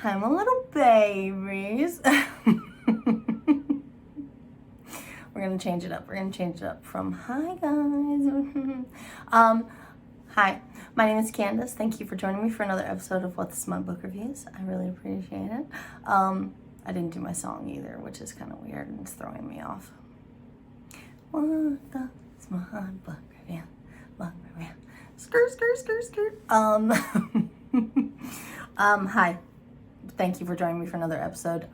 Hi, my little babies. We're gonna change it up. We're gonna change it up from hi guys. Hi, my name is Candace. Thank you for joining me for another episode of What the Smut Book Reviews. I really appreciate it. I didn't do my song either, which is kind of weird and it's throwing me off. What the Smut Book Review? Book Review. Skirt, skirt, skirt, skirt. Hi. Thank you for joining me for another episode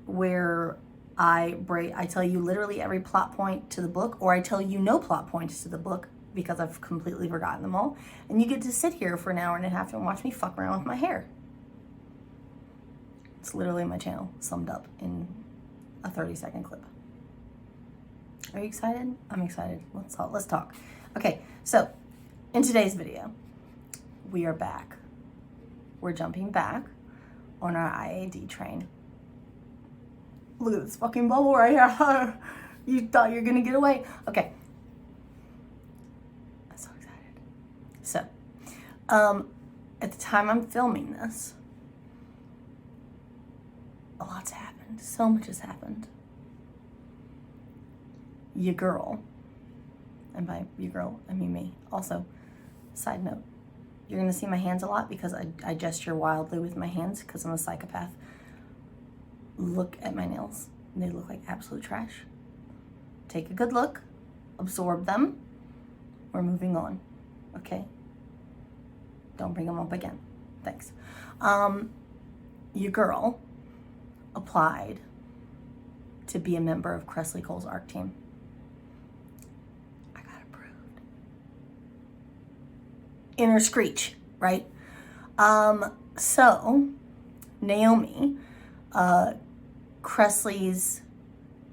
where I tell you literally every plot point to the book, or I tell you no plot points to the book because I've completely forgotten them all, and you get to sit here for an hour and a half and watch me fuck around with my hair. It's literally my channel summed up in a 30-second clip. Are you excited? I'm excited. Let's talk. Okay, so in today's video, we are back. We're jumping back on our IAD train. Look at this fucking bubble right here. You thought you were gonna get away. Okay. I'm so excited. So, at the time I'm filming this, a lot's happened. So much has happened. Your girl, and by your girl, I mean me. Also, side note, you're gonna see my hands a lot because I gesture wildly with my hands because I'm a psychopath. Look at my nails. They look like absolute trash. Take a good look, absorb them. We're moving on, okay? Don't bring them up again. Thanks. Your girl applied to be a member of Kresley Cole's ARC team. I got approved. Inner screech, right? So Naomi, Kresley's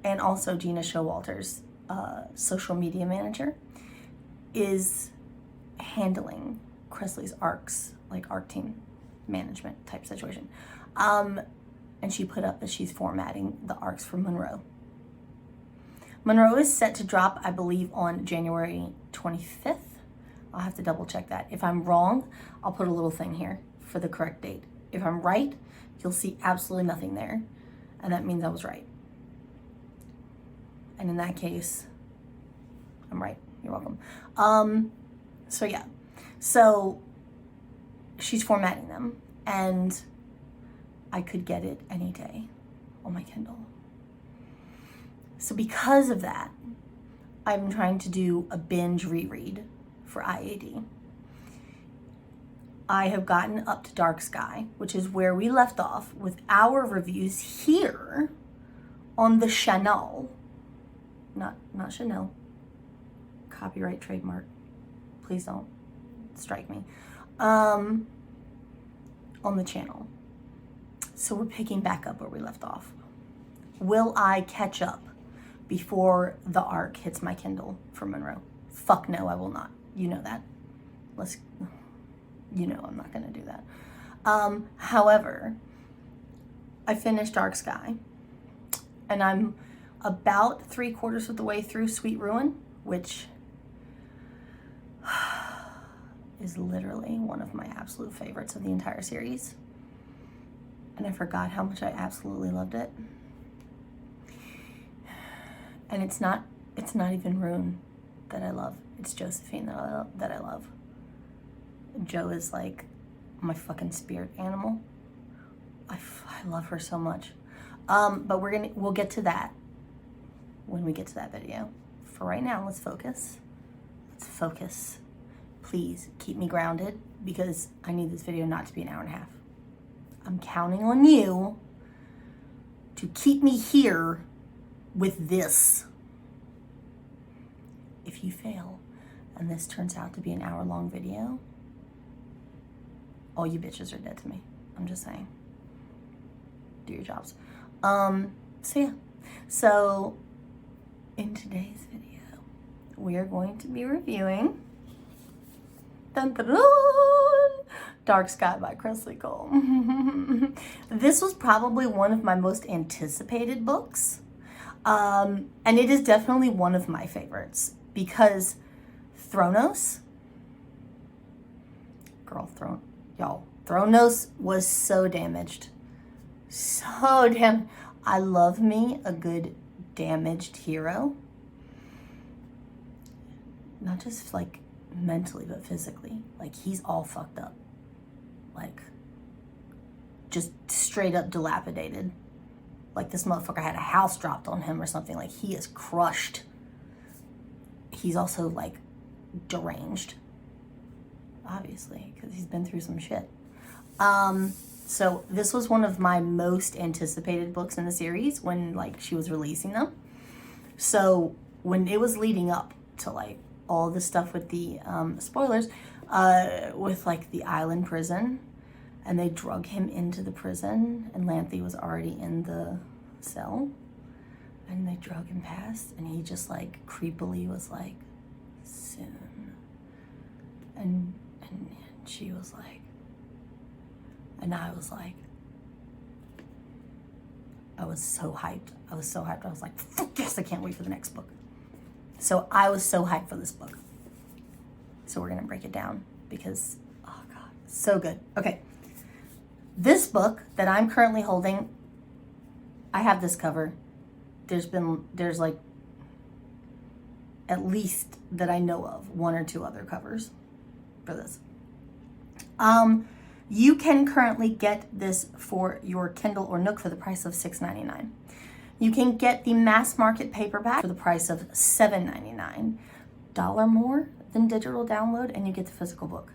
and also Gina Showalter's social media manager, is handling Kresley's ARC's, like ARC team management type situation. And she put up that she's formatting the ARCs for Munro. Munro is set to drop, I believe, on January 25th. I'll have to double check that. If I'm wrong, I'll put a little thing here for the correct date. If I'm right, you'll see absolutely nothing there. And that means I was right. And in that case, I'm right. You're welcome. So yeah. So she's formatting them, and I could get it any day on my Kindle. So because of that, I'm trying to do a binge reread for IAD. I have gotten up to Dark Skye, which is where we left off with our reviews here on the Chanel. Not Chanel. Copyright, trademark. Please don't strike me. On the channel. So we're picking back up where we left off. Will I catch up before the ARC hits my Kindle for Munro? Fuck no, I will not. You know that. You know I'm not gonna do that. However, I finished Dark Skye, and I'm about 3/4 of the way through Sweet Ruin, which is literally one of my absolute favorites of the entire series. And I forgot how much I absolutely loved it. And it's not even Rune that I love. It's Josephine that I love. Jo is like my fucking spirit animal. I love her so much. But we'll get to that when we get to that video. For right now, let's focus. Please keep me grounded because I need this video not to be an hour and a half. I'm counting on you to keep me here with this. If you fail and this turns out to be an hour-long video, all you bitches are dead to me. I'm just saying. Do your jobs. So yeah. So in today's video, we are going to be reviewing Dark Skye by Kresley Cole. This was probably one of my most anticipated books. And it is definitely one of my favorites because Thronos, Thronos was so damaged. So damn. I love me a good damaged hero. Not just like mentally, but physically. Like, he's all fucked up. Like, just straight up dilapidated. Like, this motherfucker had a house dropped on him or something. Like, he is crushed. He's also, like, deranged. Obviously, because he's been through some shit. So this was one of my most anticipated books in the series when, like, she was releasing them. So when it was leading up to, like, all the stuff with the, spoilers, with, like, the island prison, and they drug him into the prison, and Lanthy was already in the cell, and they drug him past, and he just, like, creepily was like, soon. And she was like, and I was like, I was so hyped. I was like, fuck yes, I can't wait for the next book. So I was so hyped for this book. So we're going to break it down because, oh God, so good. Okay. This book that I'm currently holding, I have this cover. There's like, at least that I know of, 1 or 2 other covers for this. You can currently get this for your Kindle or Nook for the price of $6.99. You can get the mass market paperback for the price of $7.99. $1 more than digital download, and you get the physical book.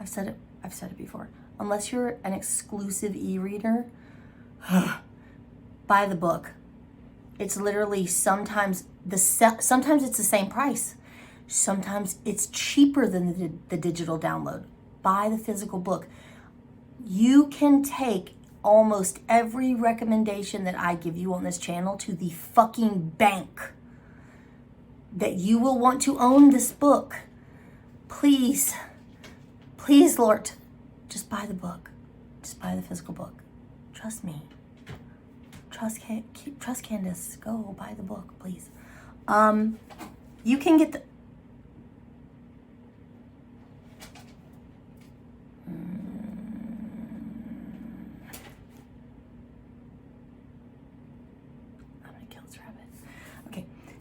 I've said it before. Unless you're an exclusive e-reader, buy the book. It's literally sometimes it's the same price. Sometimes it's cheaper than the digital download. Buy the physical book. You can take almost every recommendation that I give you on this channel to the fucking bank. That you will want to own this book. Please, please, Lord, just buy the book. Just buy the physical book. Trust me. Trust Candace. Go buy the book, please. You can get the...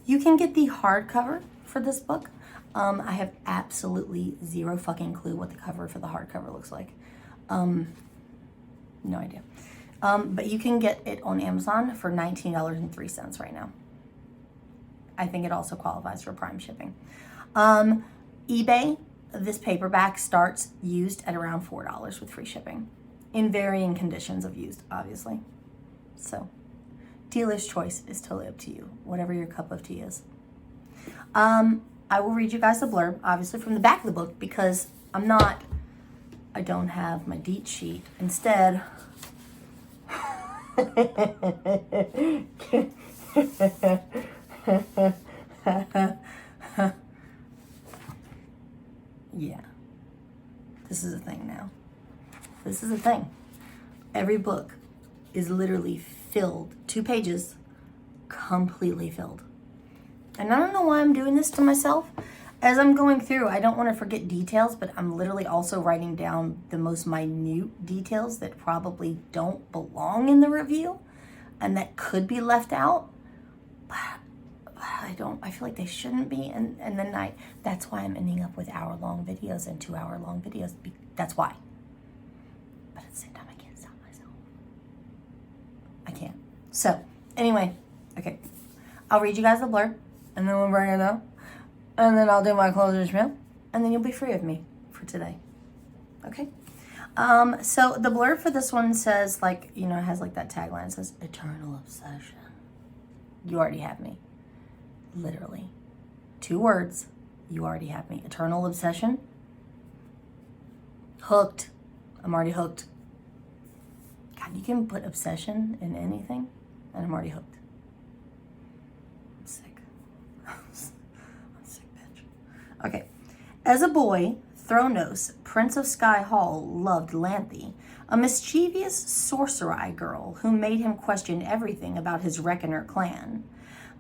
You can get the hardcover for this book. I have absolutely zero fucking clue what the cover for the hardcover looks like. No idea. But you can get it on Amazon for $19.03 right now. I think it also qualifies for Prime shipping. eBay, this paperback starts used at around $4 with free shipping. In varying conditions of used, obviously. So... dealer's choice is totally up to you, whatever your cup of tea is. I will read you guys the blurb, obviously from the back of the book, because I don't have my deet sheet. Instead, yeah, this is a thing now. This is a thing. Every book is literally filled, 2 pages, completely filled. And I don't know why I'm doing this to myself. As I'm going through, I don't want to forget details, but I'm literally also writing down the most minute details that probably don't belong in the review and that could be left out. But I feel like they shouldn't be. And then that's why I'm ending up with hour-long videos and 2-hour-long videos. That's why. But at the same time, I can't stop myself. I can't. So, anyway, okay. I'll read you guys the blurb, and then we'll bring it up, and then I'll do my closing spiel, and then you'll be free of me for today. Okay? So the blurb for this one says, like, you know, it has like that tagline. It says, eternal obsession. You already have me. Literally. 2 words. You already have me. Eternal obsession. Hooked. I'm already hooked. God, you can put obsession in anything, and I'm already hooked. I'm sick. I'm sick, bitch. Okay. As a boy, Thronos, Prince of Skye Hall, loved Lanthy, a mischievous sorcerer girl who made him question everything about his Reckoner clan.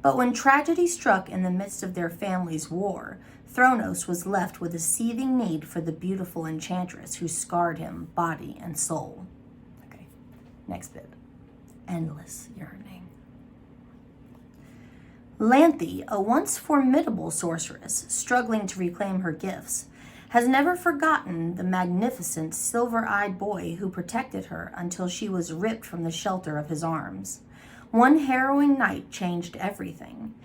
But when tragedy struck in the midst of their family's war, Thronos was left with a seething need for the beautiful enchantress who scarred him body and soul. Okay, next bit. Endless yearning. Annnnnd, a once formidable sorceress struggling to reclaim her gifts, has never forgotten the magnificent silver-eyed boy who protected her until she was ripped from the shelter of his arms. One harrowing night changed everything.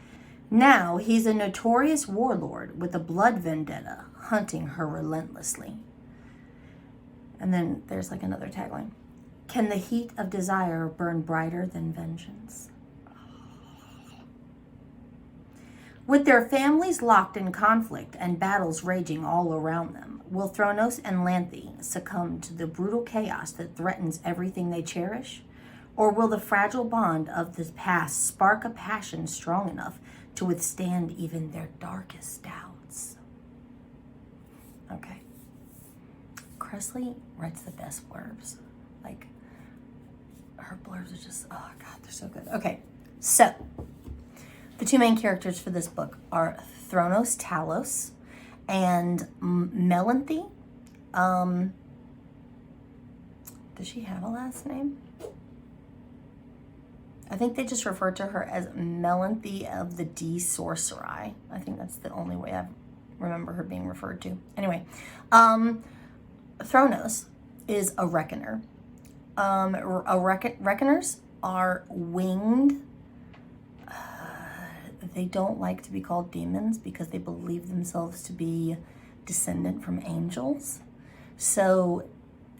Now he's a notorious warlord with a blood vendetta, hunting her relentlessly. And then there's like another tagline. Can the heat of desire burn brighter than vengeance? With their families locked in conflict and battles raging all around them, will Thronos and Annnd succumb to the brutal chaos that threatens everything they cherish? Or will the fragile bond of the past spark a passion strong enough to withstand even their darkest doubts? Okay. Kresley writes the best blurbs. Like, her blurbs are just, oh God, they're so good. Okay, so the two main characters for this book are Thronos Talos and Annnd. Does she have a last name? I think they just refer to her as Annnd of the D Sorcery. I think that's the only way I remember her being referred to. Anyway, Thronos is a reckoner. Reckoners are winged. They don't like to be called demons because they believe themselves to be descendant from angels. So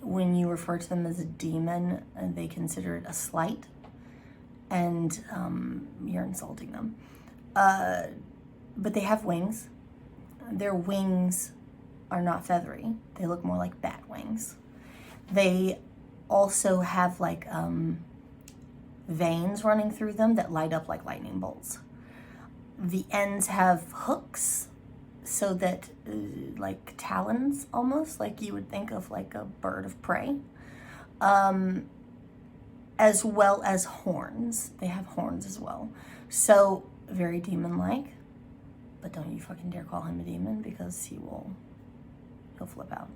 when you refer to them as a demon, they consider it a slight, and you're insulting them. But they have wings. Their wings are not feathery. They look more like bat wings. They also have like veins running through them that light up like lightning bolts. The ends have hooks, so that like talons, almost like you would think of like a bird of prey, as well as horns. They have horns as well, so very demon-like. But don't you fucking dare call him a demon, because he'll flip out.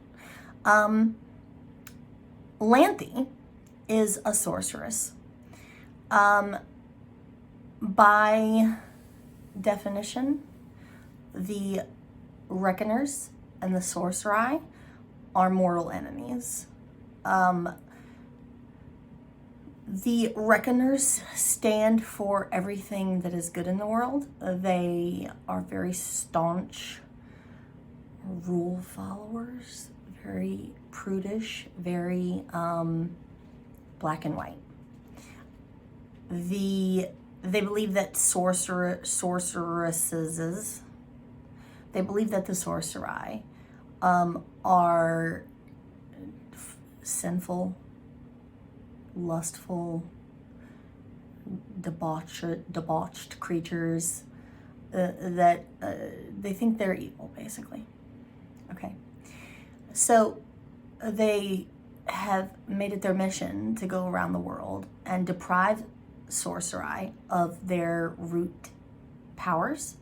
Annnd is a sorceress. By definition, the Reckoners and the Sorcery are mortal enemies. The Reckoners stand for everything that is good in the world. They are very staunch rule followers, very prudish, very black and white. They believe that sorceresses, they believe that the sorcery are sinful, lustful, debauched creatures, that they think they're evil, basically. Okay. So they have made it their mission to go around the world and deprive sorcery of their root powers.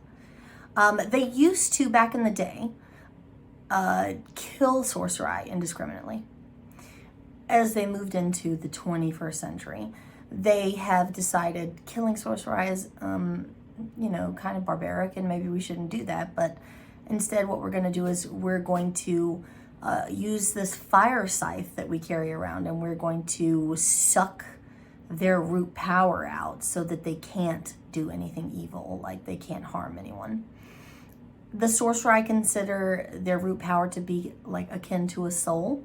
They used to, back in the day, kill sorcery indiscriminately. As they moved into the 21st century, they have decided killing sorcery is, kind of barbaric, and maybe we shouldn't do that. But instead, what we're going to do is we're going to use this fire scythe that we carry around, and we're going to suck their root power out so that they can't do anything evil, like they can't harm anyone. The sorcerer consider their root power to be like akin to a soul.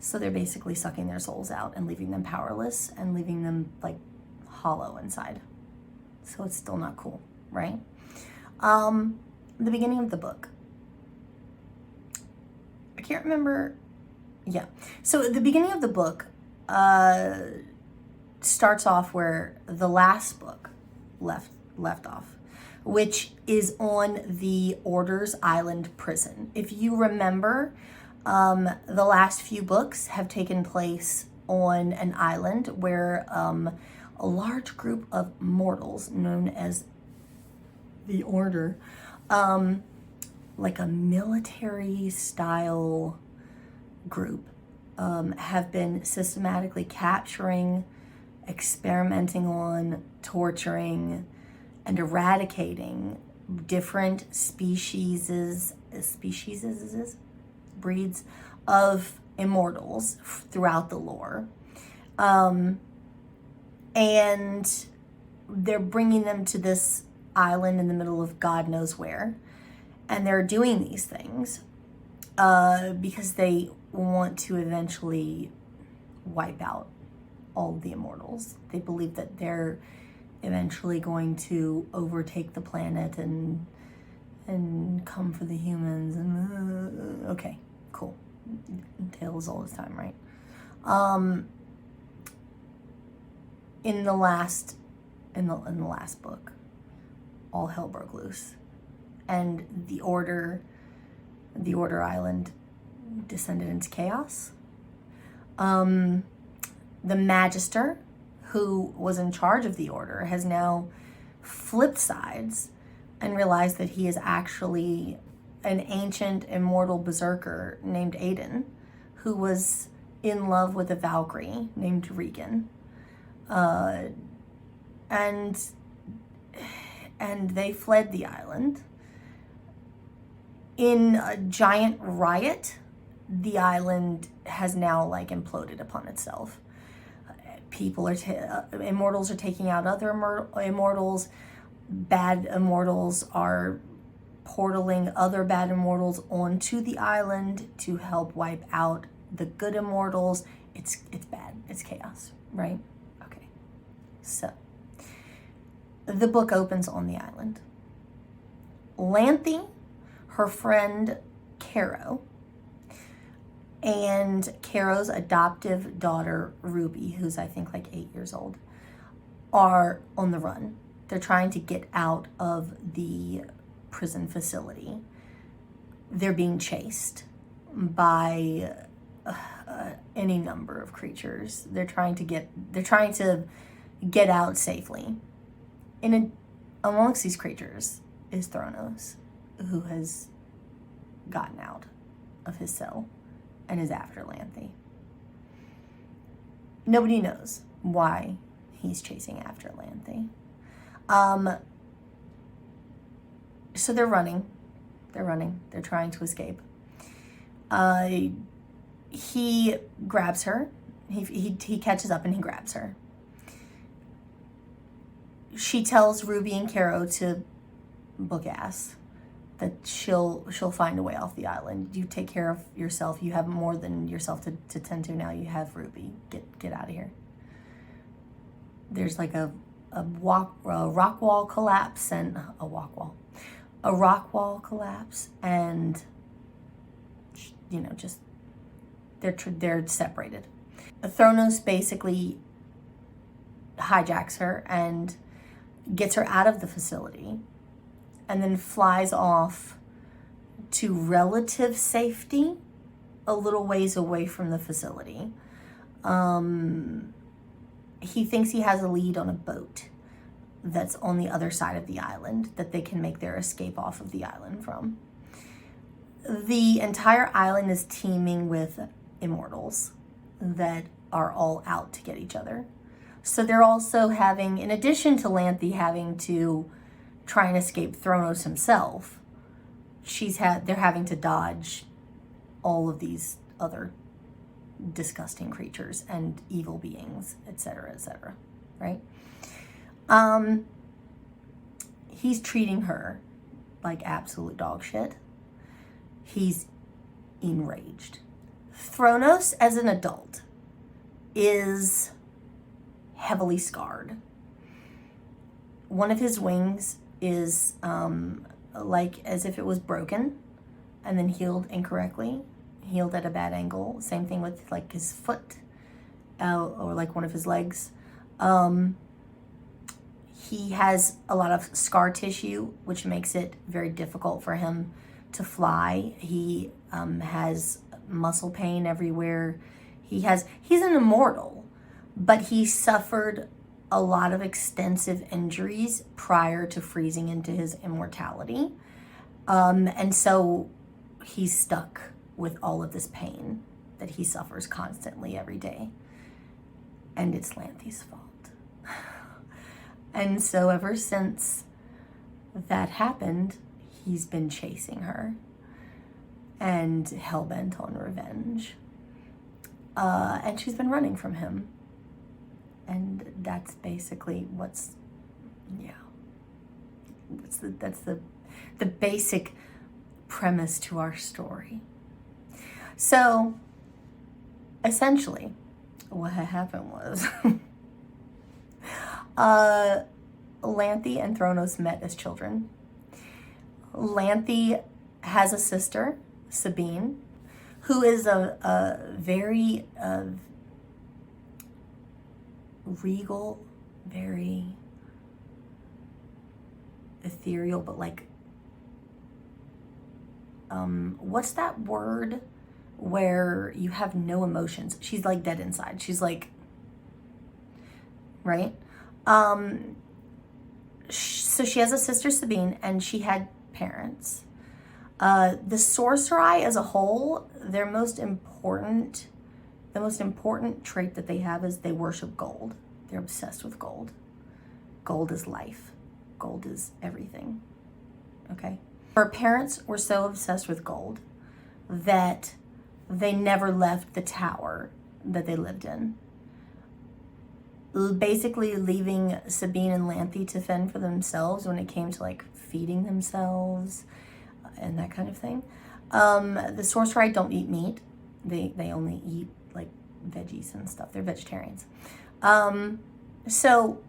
So they're basically sucking their souls out and leaving them powerless and leaving them like hollow inside. So it's still not cool, right? The beginning of the book. I can't remember. Yeah. So at the beginning of the book, starts off where the last book left off, which is on the Order's Island prison. If you remember, the last few books have taken place on an island where a large group of mortals known as the Order like a military style group, have been systematically capturing, experimenting on, torturing, and eradicating different breeds of immortals throughout the lore. And they're bringing them to this island in the middle of God knows where. And they're doing these things because they want to eventually wipe out all of the immortals. They believe that they're eventually going to overtake the planet and come for the humans. And okay, cool. Tales all this time, right? In the last book, all hell broke loose, and the Order Island descended into chaos. The Magister, who was in charge of the Order, has now flipped sides and realized that he is actually an ancient immortal berserker named Aiden, who was in love with a Valkyrie named Regan. And they fled the island. In a giant riot, the island has now like imploded upon itself. Immortals are taking out other immortals. Bad immortals are portaling other bad immortals onto the island to help wipe out the good immortals. It's bad. It's chaos, right? Okay. So, the book opens on the island. Lanthy, her friend Caro, and Caro's adoptive daughter Ruby, who's I think like 8 years old, are on the run. They're trying to get out of the prison facility. They're being chased by any number of creatures. They're trying to get out safely. Amongst these creatures is Thronos, who has gotten out of his cell and is after Lanthy. Nobody knows why he's chasing after Lanthy. So they're running. They're trying to escape. He grabs her. He catches up and he grabs her. She tells Ruby and Caro to book ass, that she'll find a way off the island. You take care of yourself. You have more than yourself to tend to now. You have Ruby. Get out of here. There's like a rock wall collapse and a rock wall collapse, and just they're separated. Thronos basically hijacks her and gets her out of the facility, and then flies off to relative safety a little ways away from the facility. He thinks he has a lead on a boat that's on the other side of the island that they can make their escape off of the island from. The entire island is teeming with immortals that are all out to get each other. So they're also having, in addition to Lanthy having to try and escape Thronos himself, they're having to dodge all of these other disgusting creatures and evil beings, etc., right? He's treating her like absolute dog shit. He's enraged. Thronos, as an adult, is heavily scarred. One of his wings is like as if it was broken and then healed incorrectly, healed at a bad angle. Same thing with like his foot or like one of his legs. He has a lot of scar tissue, which makes it very difficult for him to fly. He has muscle pain everywhere. He's an immortal, but he suffered a lot of extensive injuries prior to freezing into his immortality. And so he's stuck with all of this pain that he suffers constantly every day. And it's Lanthe's fault. And so ever since that happened, he's been chasing her and hell-bent on revenge. And she's been running from him. And that's basically what's, yeah. That's the basic premise to our story. So, essentially, what had happened was Lanthe and Thronos met as children. Lanthe has a sister, Sabine, who is a very regal, very ethereal, but like, what's that word where you have no emotions? She's like dead inside. She's like, right? So she has a sister, Sabine, and she had parents. The Sorcerai as a whole, the most important trait that they have is they worship gold. They're obsessed with gold. Gold is life. Gold is everything. Okay? Her parents were so obsessed with gold that they never left the tower that they lived in. Basically leaving Sabine and Lanthe to fend for themselves when it came to like feeding themselves and that kind of thing. The Sorcerai don't eat meat. They only eat like veggies and stuff. They're vegetarians. So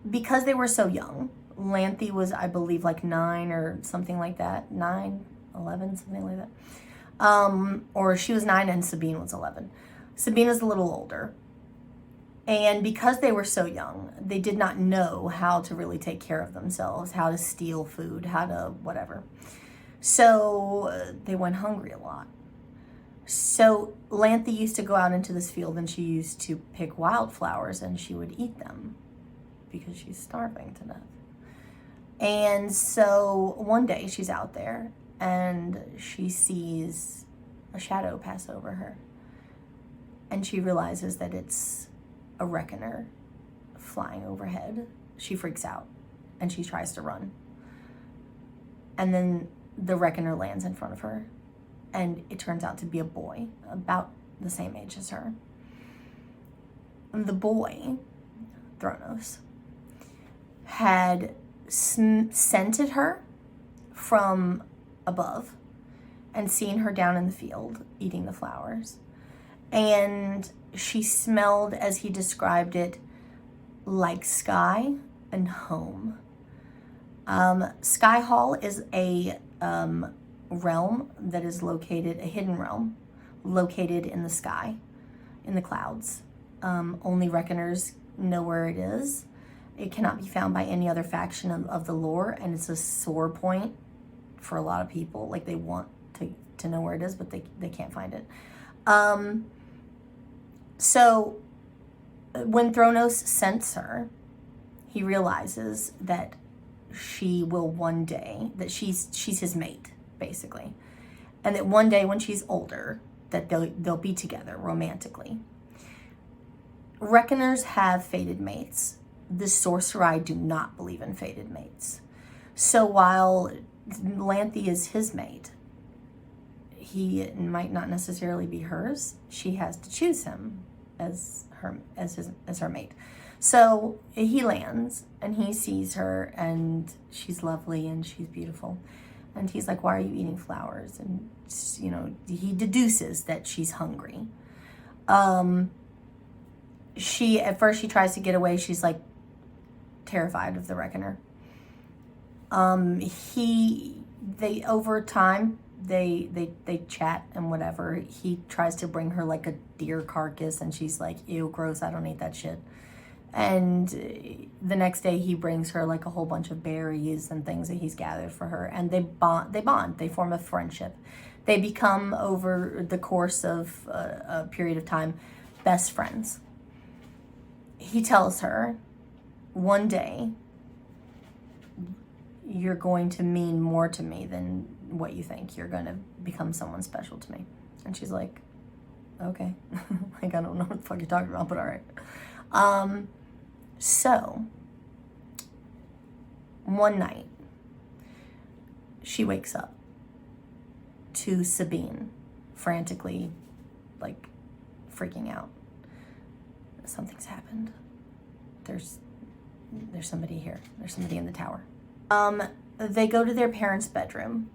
because they were so young, Lanthe was, I believe, like 9 or something like that. 9, 11, something like that. Or she was 9 and Sabine was 11. Sabine is a little older. And because they were so young, they did not know how to really take care of themselves, how to steal food, how to whatever. So they went hungry a lot. So Lanthe used to go out into this field and she used to pick wildflowers and she would eat them because she's starving to death. And so one day she's out there and she sees a shadow pass over her. And she realizes that it's a reckoner flying overhead. She freaks out and she tries to run. And then the reckoner lands in front of her. And it turns out to be a boy about the same age as her. And the boy, Thronos, had scented her from above and seen her down in the field eating the flowers. And she smelled, as he described it, like sky and home. Sky Hall is a realm that is located, a hidden realm, located in the sky, in the clouds. Only Reckoners know where it is. It cannot be found by any other faction of the lore, and it's a sore point for a lot of people. Like, they want to know where it is, but they can't find it. So when Thronos scents her, he realizes that she will one day, that she's his mate, basically. And that one day when she's older, that they'll be together romantically. Reckoners have fated mates. The Sorcerai do not believe in fated mates. So while Lanthe is his mate, he might not necessarily be hers. She has to choose him as her mate. So he lands and he sees her and she's lovely and she's beautiful. And he's like, "Why are you eating flowers?" And, you know, he deduces that she's hungry. At first she tries to get away. She's like terrified of the Reckoner. Over time, they chat and whatever. He tries to bring her like a deer carcass and she's like, "Ew, gross, I don't eat that shit." And the next day he brings her like a whole bunch of berries and things that he's gathered for her, and they bond, they form a friendship. They become, over the course of a period of time, best friends. He tells her one day, you're going to mean more to me than what you think. You're going to become someone special to me. And she's like, okay. Like, I don't know what the fuck you're talking about, but all right. So, one night, she wakes up to Sabine frantically, like, freaking out. Something's happened. There's somebody here. There's somebody in the tower. They go to their parents' bedroom,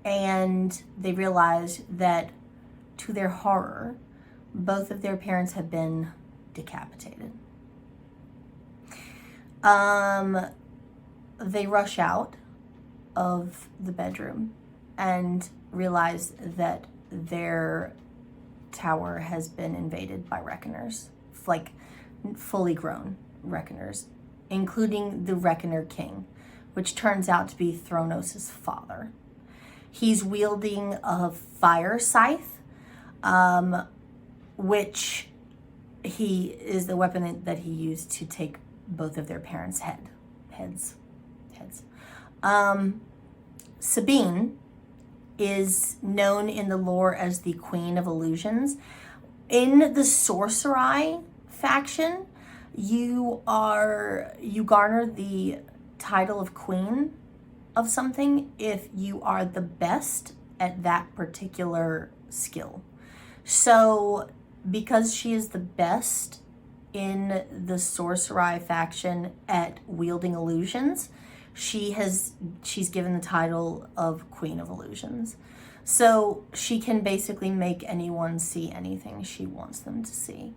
and they realize that, to their horror, both of their parents have been decapitated. They rush out of the bedroom and realize that their tower has been invaded by reckoners, like fully grown reckoners, including the Reckoner King, which turns out to be Thronos' father. He's wielding a fire scythe, which he is the weapon that he used to take both of their parents' heads. Sabine is known in the lore as the Queen of Illusions. In the Sorcerai faction, you garner the title of Queen of something if you are the best at that particular skill. So, because she is the best in the Sorcerai faction at wielding illusions, she's given the title of Queen of Illusions. So she can basically make anyone see anything she wants them to see.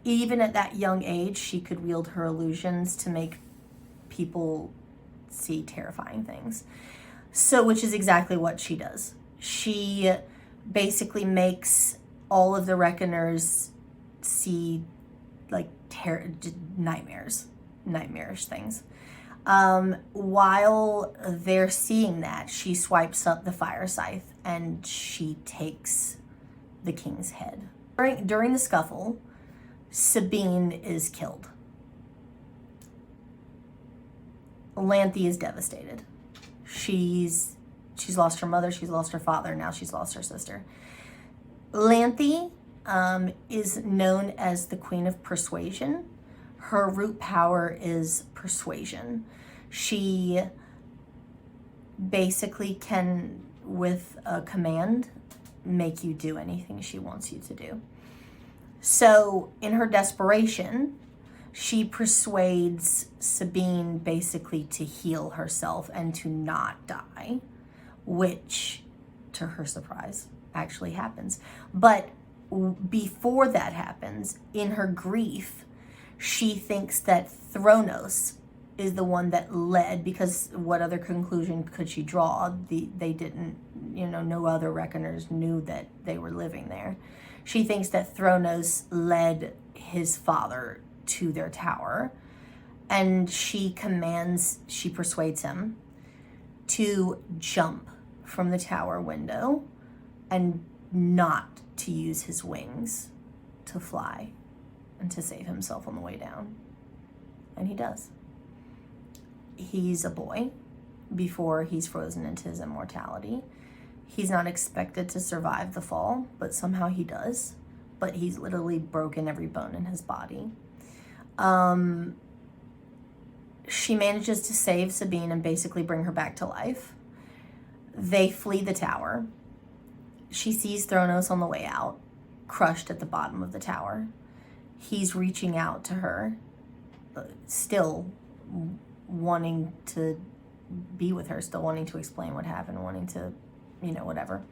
Even at that young age, she could wield her illusions to make people see terrifying things. So, which is exactly what she does. She basically makes all of the Reckoners see like nightmarish things. While they're seeing that, she swipes up the fire scythe and she takes the king's head. During the scuffle, Sabine is killed. Annnndd is devastated. She's lost her mother, she's lost her father, now she's lost her sister. Annnndd is known as the Queen of Persuasion. Her root power is persuasion. She basically can, with a command, make you do anything she wants you to do. So in her desperation, she persuades Sabine basically to heal herself and to not die, which, to her surprise, actually happens. But before that happens, in her grief, she thinks that Thronos is the one that led, because what other conclusion could she draw? They didn't, no other Reckoners knew that they were living there. She thinks that Thronos led his father to their tower, and she persuades him to jump from the tower window and not to use his wings to fly and to save himself on the way down. And he does. He's a boy before he's frozen into his immortality. He's not expected to survive the fall, but somehow he does. But he's literally broken every bone in his body. She manages to save Sabine and basically bring her back to life. They flee the tower. She sees Thronos on the way out, crushed at the bottom of the tower. He's reaching out to her, still wanting to be with her, still wanting to explain what happened, wanting to, whatever.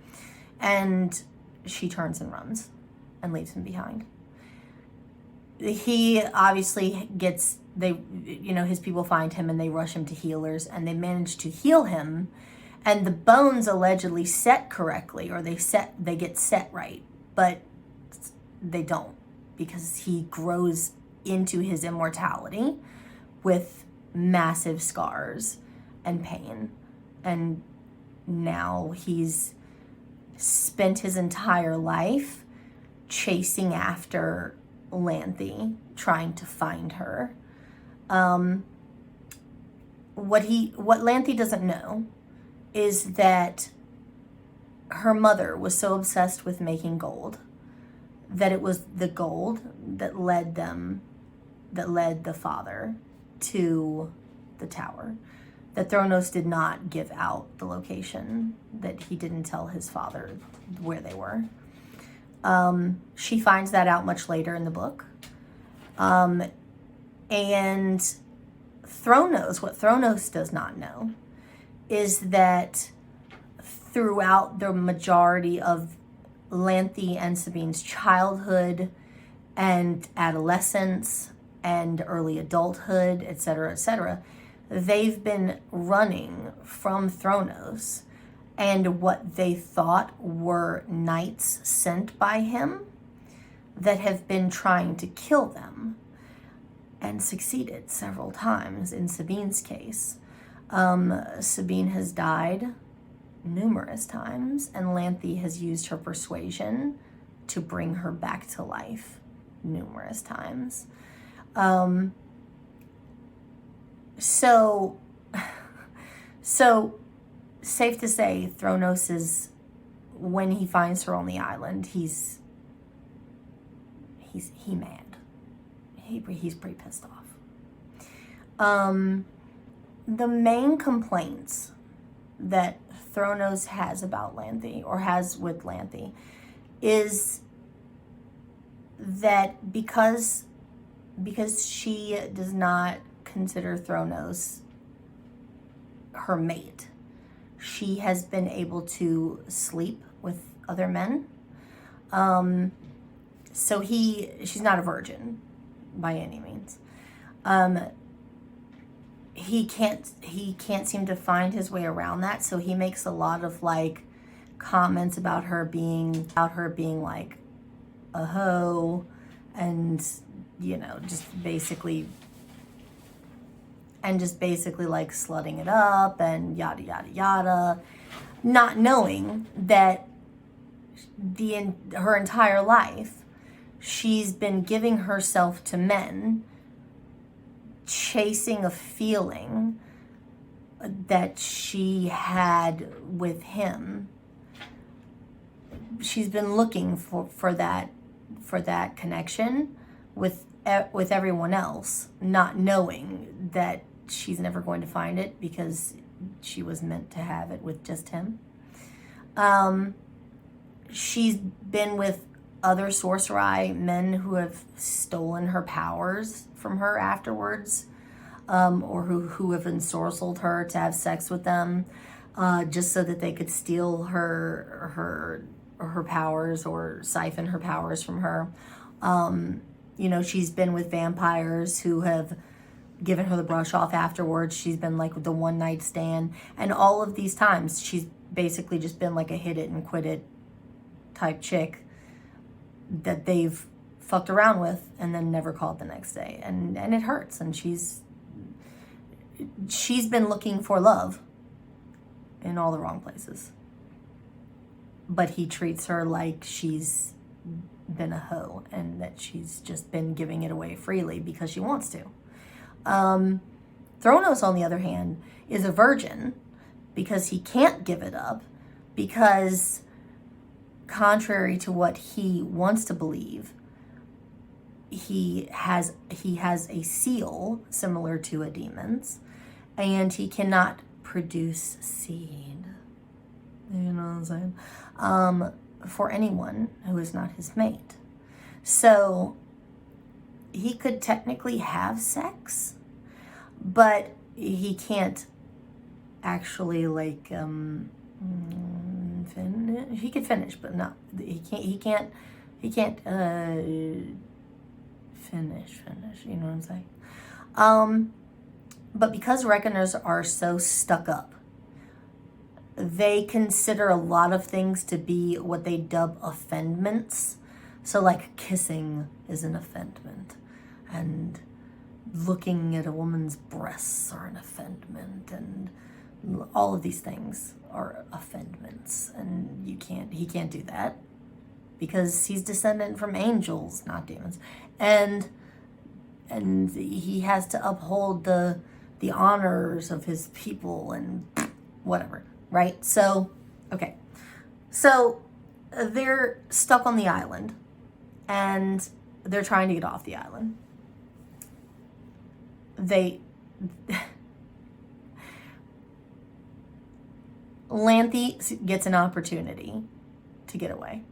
And she turns and runs and leaves him behind. He obviously his people find him and they rush him to healers, and they manage to heal him, and the bones allegedly set correctly, or they get set right, but they don't, because he grows into his immortality with massive scars and pain. And now he's spent his entire life chasing after Annnndd, trying to find her. what Lanthy doesn't know is that her mother was so obsessed with making gold that it was the gold that led the father to the tower. That Thronos did not give out the location, that he didn't tell his father where they were. She finds that out much later in the book. And what Thronos does not know is that throughout the majority of Lanthy and Sabine's childhood and adolescence and early adulthood, etc., they've been running from Thronos and what they thought were knights sent by him that have been trying to kill them and succeeded several times in Sabine's case. Sabine has died numerous times, and Lanthy has used her persuasion to bring her back to life numerous times. So safe to say, Thronos is, when he finds her on the island, he's mad. He's pretty pissed off. The main complaints that Thronos has about Lanthy, or has with Lanthy, is that because she does not consider Thronos her mate, she has been able to sleep with other men. So she's not a virgin by any means. He can't seem to find his way around that, so he makes a lot of like comments about her being like a hoe, and just basically like slutting it up and yada yada yada, not knowing that her entire life she's been giving herself to men, chasing a feeling that she had with him. She's been looking for that connection with everyone else, not knowing that she's never going to find it because she was meant to have it with just him. She's been with other sorcery men who have stolen her powers from her afterwards, or who have ensorcelled her to have sex with them, just so that they could steal her powers or siphon her powers from her. She's been with vampires who have given her the brush off afterwards. She's been like the one night stand, and all of these times she's basically just been like a hit it and quit it type chick that they've fucked around with and then never called the next day, and it hurts. And she's been looking for love in all the wrong places, but he treats her like she's been a hoe and that she's just been giving it away freely because she wants to. Thronos, on the other hand, is a virgin because he can't give it up, because contrary to what he wants to believe, he has a seal similar to a demon's, and he cannot produce seed. You know what I'm saying? For anyone who is not his mate. So he could technically have sex, but he can't actually like finish. He could finish, but not he can't finish, you know what I'm saying? But because reckoners are so stuck up, they consider a lot of things to be what they dub offendments. So like kissing is an offendment, and looking at a woman's breasts are an offendment, and all of these things are offendments, and he can't do that because he's descendant from angels, not demons, and he has to uphold the the honors of his people and whatever, right? So, okay. So they're stuck on the island and they're trying to get off the island. Lanthy gets an opportunity to get away.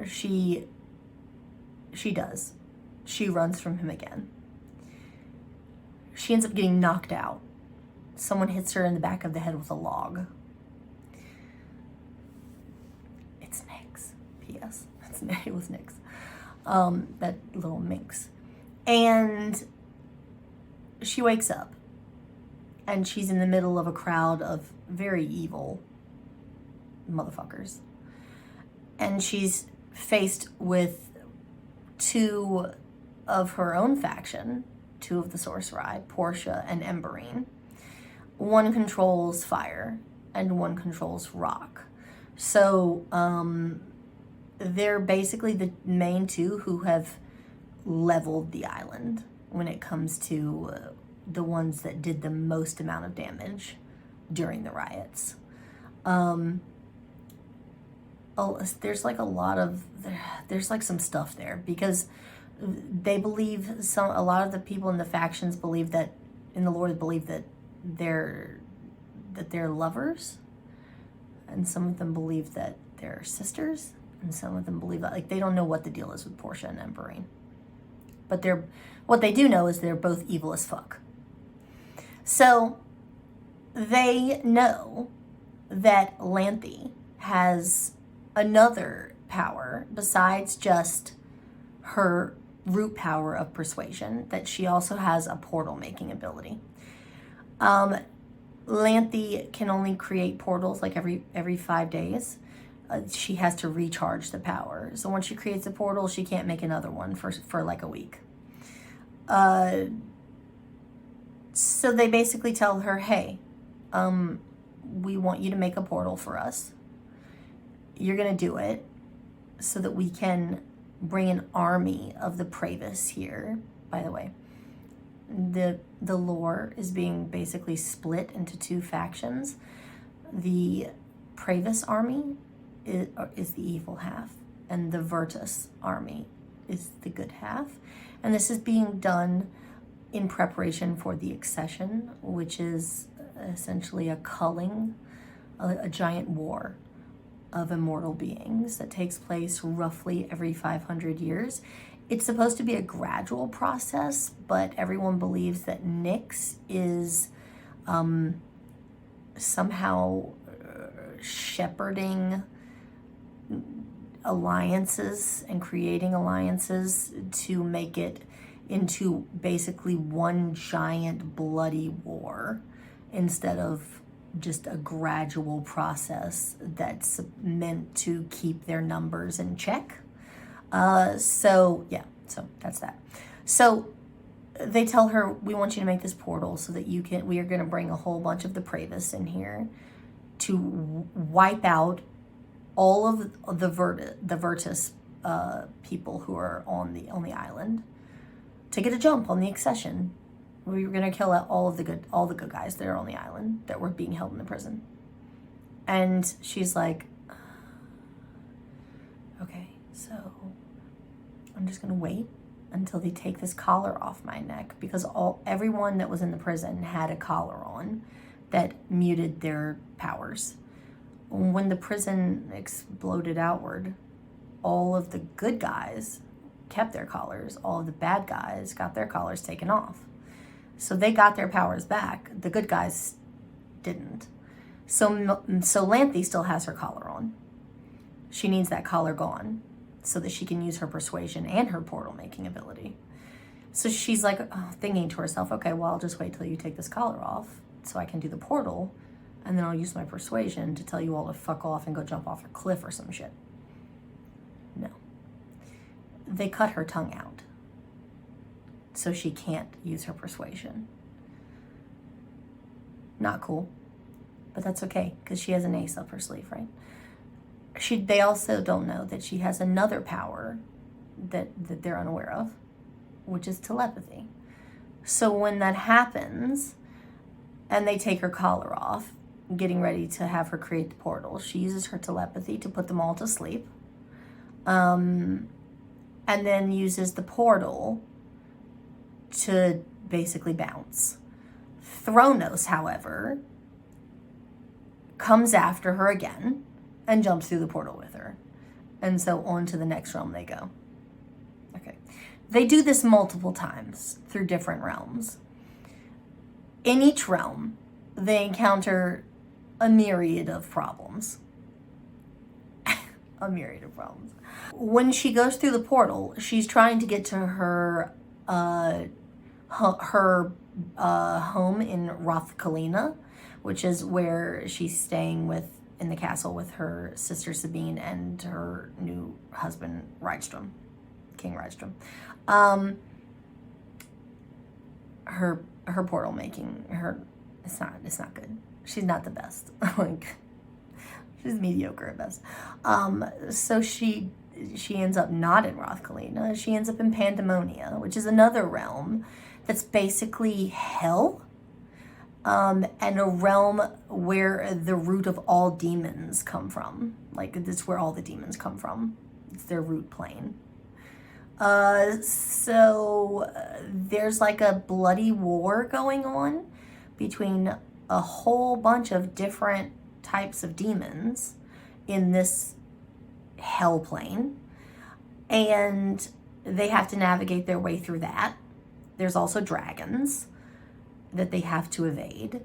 She does. She runs from him again. She ends up getting knocked out. Someone hits her in the back of the head with a log. It's Nyx. P.S. It was Nyx. That little minx. And she wakes up. And she's in the middle of a crowd of very evil motherfuckers. And she's faced with two of her own faction, two of the Sorcerai, Portia and Emberine. One controls fire and one controls rock. So they're basically the main two who have leveled the island when it comes to the ones that did the most amount of damage during the riots. There's like there's like some stuff there because they believe a lot of the people in the factions believe that in the lore believe that they're lovers, and some of them believe that they're sisters, and some of them believe that like they don't know what the deal is with Portia and Emberine, but what they do know is they're both evil as fuck. So they know that Lanthy has another power besides just her root power of persuasion, that she also has a portal making ability. Lanthy can only create portals like every 5 days. She has to recharge the power. So once she creates a portal, she can't make another one for like a week. So they basically tell her, hey, we want you to make a portal for us. You're going to do it so that we can bring an army of the Pravis here. By the way, the lore is being basically split into two factions. The Pravis army is the evil half, and the Virtus army is the good half. And this is being done in preparation for the accession, which is essentially a culling, a giant war of immortal beings that takes place roughly every 500 years. It's supposed to be a gradual process, but everyone believes that Nyx is somehow shepherding alliances and creating alliances to make it into basically one giant bloody war instead of just a gradual process that's meant to keep their numbers in check. So that's that. So they tell her, we want you to make this portal so that we are going to bring a whole bunch of the Pravis in here to wipe out all of the Virtus people who are on the island to get a jump on the accession. We were going to kill all the good guys that are on the island that were being held in the prison. And she's like, okay, so I'm just going to wait until they take this collar off my neck, because everyone that was in the prison had a collar on that muted their powers. When the prison exploded outward, all of the good guys kept their collars. All of the bad guys got their collars taken off. So they got their powers back. The good guys didn't. So Lanthy still has her collar on. She needs that collar gone so that she can use her persuasion and her portal making ability. So she's like thinking to herself, okay, well, I'll just wait till you take this collar off so I can do the portal, and then I'll use my persuasion to tell you all to fuck off and go jump off a cliff or some shit. No. They cut her tongue out, so she can't use her persuasion. Not cool, but that's okay, because she has an ace up her sleeve, right? They also don't know that she has another power that they're unaware of, which is telepathy. So when that happens, and they take her collar off, getting ready to have her create the portal, she uses her telepathy to put them all to sleep. And then uses the portal to basically bounce. Thronos, however, comes after her again and jumps through the portal with her. And so on to the next realm they go. Okay. They do this multiple times through different realms. In each realm, they encounter a myriad of problems. A myriad of problems. When she goes through the portal, she's trying to get to her home in Rothkalina, which is where she's staying in the castle with her sister Sabine and her new husband Rydstrom, King Rydstrom. Her portal making, it's not good. She's not the best. Like, she's mediocre at best. So she ends up not in Rothkalina. She ends up in Pandemonia, which is another realm that's basically hell. And a realm where the root of all demons come from. Like, that's where all the demons come from. It's their root plane. So there's like a bloody war going on between a whole bunch of different types of demons in this hell plane. And they have to navigate their way through that. There's also dragons that they have to evade.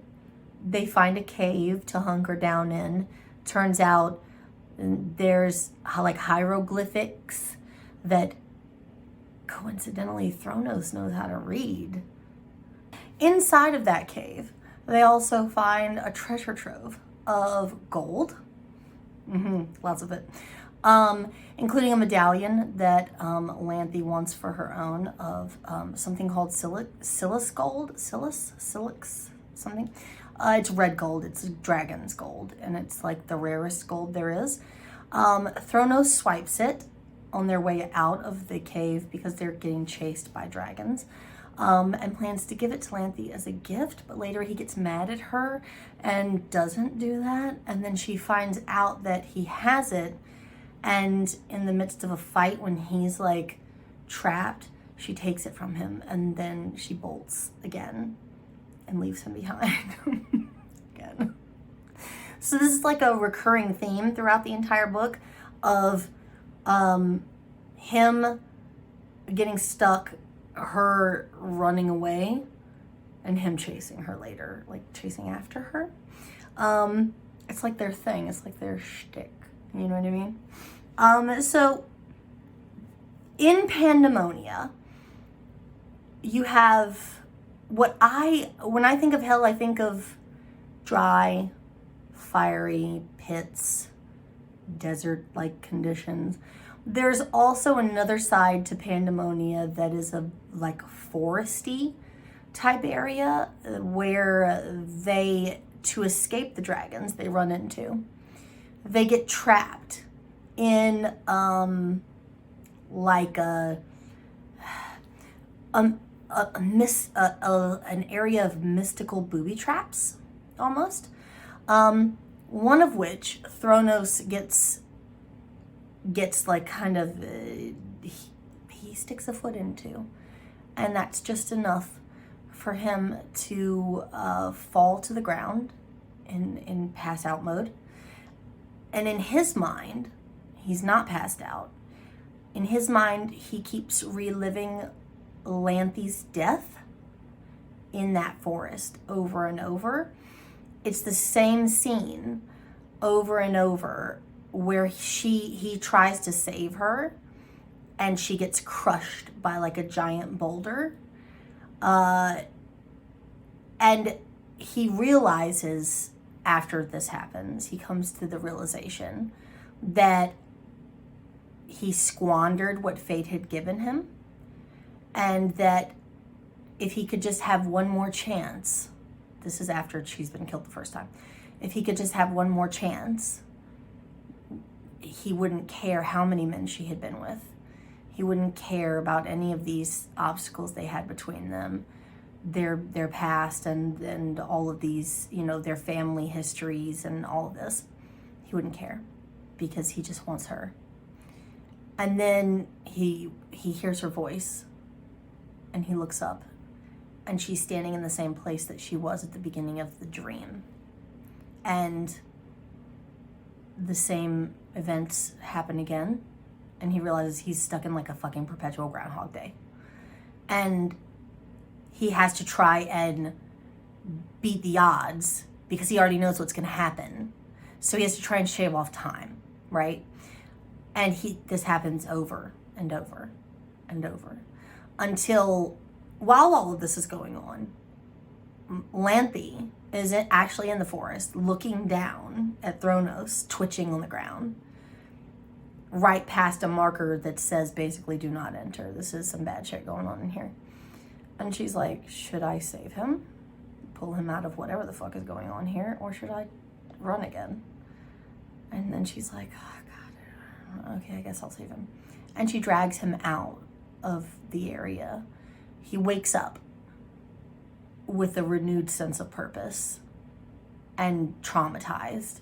They find a cave to hunker down in. Turns out there's like hieroglyphics that coincidentally Thronos knows how to read. Inside of that cave, they also find a treasure trove of gold. Lots of it. Including a medallion that Annnnnd wants for her own of something called Silis gold. Silix, something. It's red gold. It's dragon's gold. And it's like the rarest gold there is. Thronos swipes it on their way out of the cave because they're getting chased by dragons. And plans to give it to Annnndd as a gift, but later he gets mad at her and doesn't do that. And then she finds out that he has it, and in the midst of a fight when he's like trapped, she takes it from him, and then she bolts again and leaves him behind. Again. So this is like a recurring theme throughout the entire book of him getting stuck, her running away, and him chasing her later, like chasing after her. It's like their thing. It's like their shtick. You know what I mean? So in Pandemonia, you have when I think of hell, I think of dry, fiery pits, desert-like conditions. There's also another side to Pandemonia that is a like foresty type area where to escape the dragons they run into, they get trapped in like an area of mystical booby traps almost. One of which Thronos gets like kind of he sticks a foot into, and that's just enough for him to fall to the ground in pass out mode. And in his mind, he's not passed out. In his mind, he keeps reliving Lanthi's death in that forest over and over. It's the same scene over and over where he tries to save her and she gets crushed by like a giant boulder. And he realizes after this happens, he comes to the realization that he squandered what fate had given him, and that if he could just have one more chance, this is after she's been killed the first time, if he could just have one more chance, he wouldn't care how many men she had been with. He wouldn't care about any of these obstacles they had between them. their past and all of these, you know, their family histories and all of this. He wouldn't care because he just wants her. And then he hears her voice and he looks up and she's standing in the same place that she was at the beginning of the dream. And the same events happen again. And he realizes he's stuck in like a fucking perpetual Groundhog Day. And he has to try and beat the odds because he already knows what's going to happen. So he has to try and shave off time, right? And this happens over and over and over until, while all of this is going on, Annnndd is actually in the forest looking down at Thronos twitching on the ground, right past a marker that says basically do not enter. This is some bad shit going on in here. And she's like, should I save him? Pull him out of whatever the fuck is going on here? Or should I run again? And then she's like, oh God, okay, I guess I'll save him. And she drags him out of the area. He wakes up with a renewed sense of purpose and traumatized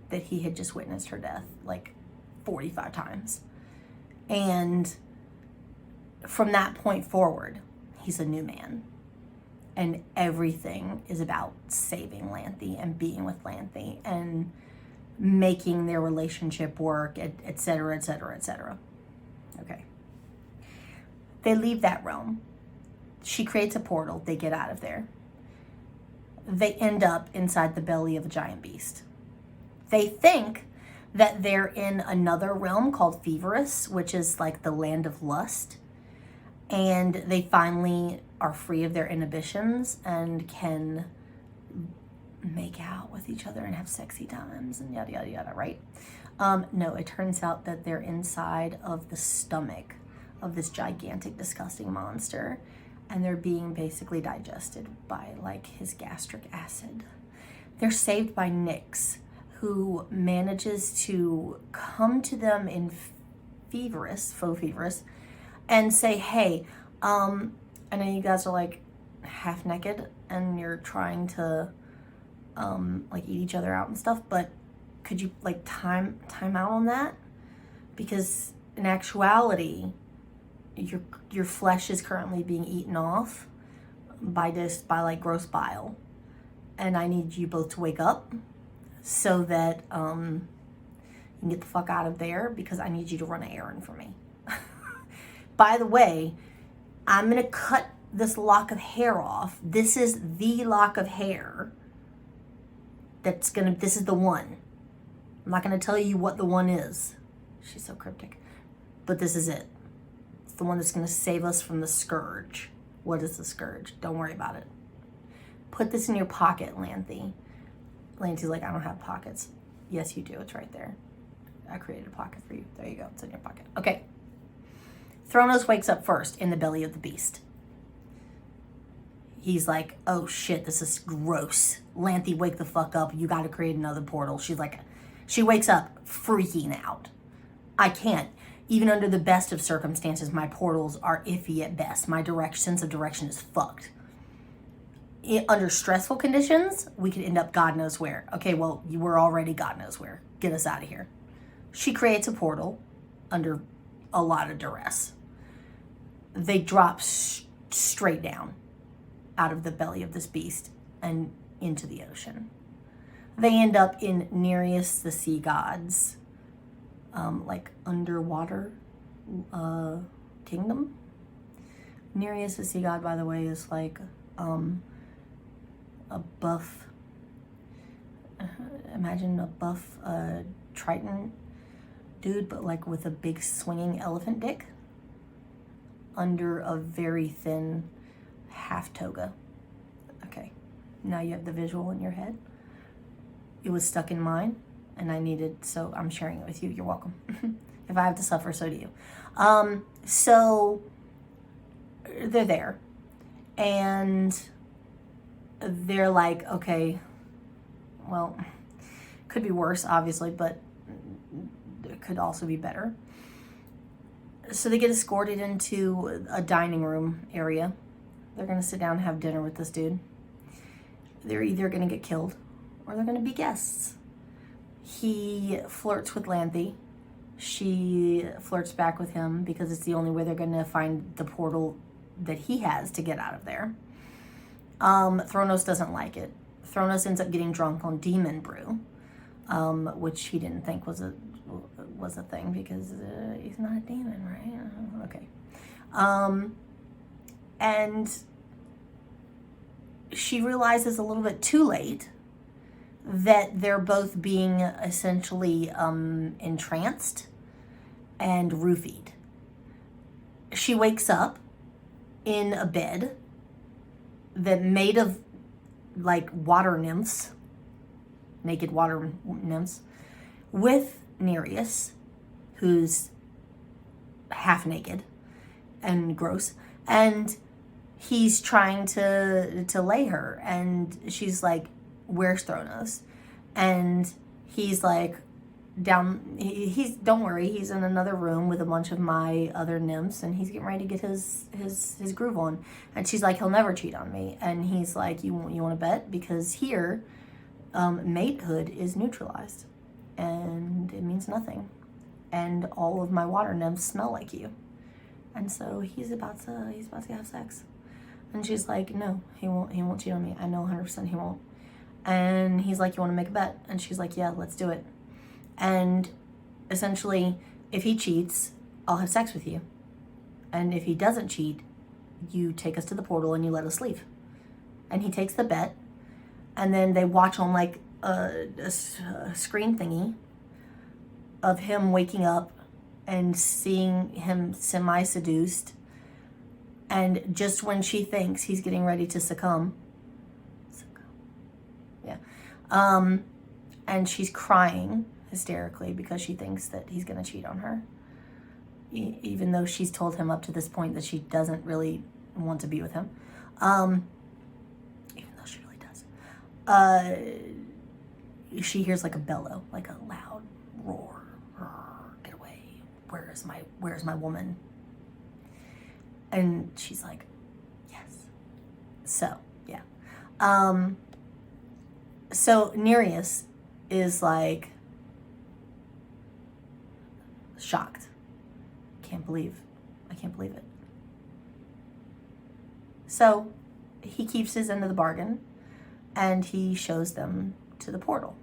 that he had just witnessed her death like 45 times. And from that point forward, he's a new man. And everything is about saving Annnndd and being with Annnndd and making their relationship work, et cetera, et cetera, et cetera. Okay. They leave that realm. She creates a portal. They get out of there. They end up inside the belly of a giant beast. They think that they're in another realm called Feverous, which is like the land of lust. And they finally are free of their inhibitions and can make out with each other and have sexy times and yada, yada, yada, right? No, it turns out that they're inside of the stomach of this gigantic, disgusting monster. And they're being basically digested by like his gastric acid. They're saved by Nyx, who manages to come to them in faux feverous, and say, hey, I know you guys are like half naked and you're trying to like eat each other out and stuff, but could you like time out on that? Because in actuality, your flesh is currently being eaten off by like gross bile, and I need you both to wake up so that you can get the fuck out of there, because I need you to run an errand for me. By the way, I'm gonna cut this lock of hair off. This is the lock of hair this is the one. I'm not gonna tell you what the one is. She's so cryptic. But this is it. It's the one that's gonna save us from the scourge. What is the scourge? Don't worry about it. Put this in your pocket, Annnndd. Annndd's like, I don't have pockets. Yes, you do. It's right there. I created a pocket for you. There you go. It's in your pocket. Okay. Thronos wakes up first in the belly of the beast. He's like, oh shit, this is gross. Annnndd, wake the fuck up. You got to create another portal. She wakes up freaking out. I can't. Even under the best of circumstances, my portals are iffy at best. My sense of direction is fucked. Under stressful conditions, we could end up God knows where. Okay, well, you were already God knows where. Get us out of here. She creates a portal under a lot of duress. They drop straight down out of the belly of this beast and into the ocean. They end up in Nereus, the sea god's like underwater kingdom. Nereus, the sea god, by the way, is like a buff, imagine a buff Triton dude, but like with a big swinging elephant dick under a very thin half toga. Okay, now you have the visual in your head. It was stuck in mine and so I'm sharing it with you. You're welcome. If I have to suffer, so do you. So they're there and they're like, okay, well, could be worse, obviously, but it could also be better. So they get escorted into a dining room area They're going to sit down and have dinner with this dude. They're either going to get killed or they're going to be guests. He flirts with Lanthy. She flirts back with him because it's the only way they're going to find the portal that he has to get out of there. Thronos doesn't like it. Thronos ends up getting drunk on demon brew, which he didn't think was a thing because he's not a demon, right? Okay. And she realizes a little bit too late that they're both being essentially entranced and roofied. She wakes up in a bed that made of like water nymphs, naked water nymphs, with Nereus, who's half naked and gross, and he's trying to lay her, and she's like, "Where's Thronos?" And he's like, he's don't worry, he's in another room with a bunch of my other nymphs, and he's getting ready to get his groove on. And she's like, "He'll never cheat on me." And he's like, you want to bet? Because here matehood is neutralized and it means nothing, and all of my water nymphs smell like you. And so he's about to have sex. And she's like, "No, he won't cheat on me. I know 100% he won't." And he's like, "You want to make a bet?" And she's like, "Yeah, let's do it." And essentially, if he cheats, I'll have sex with you. And if he doesn't cheat, you take us to the portal and you let us leave. And he takes the bet. And then they watch on like a screen thingy of him waking up and seeing him semi-seduced. And just when she thinks he's getting ready to succumb. Yeah. And she's crying hysterically because she thinks that he's going to cheat on her. Even though she's told him up to this point that she doesn't really want to be with him. Even though she really does. She hears like a bellow, like a loud roar. "Get away. Where's my woman?" And she's like, "Yes." So, yeah. So Nereus is like shocked. I can't believe it. So he keeps his end of the bargain and he shows them to the portal.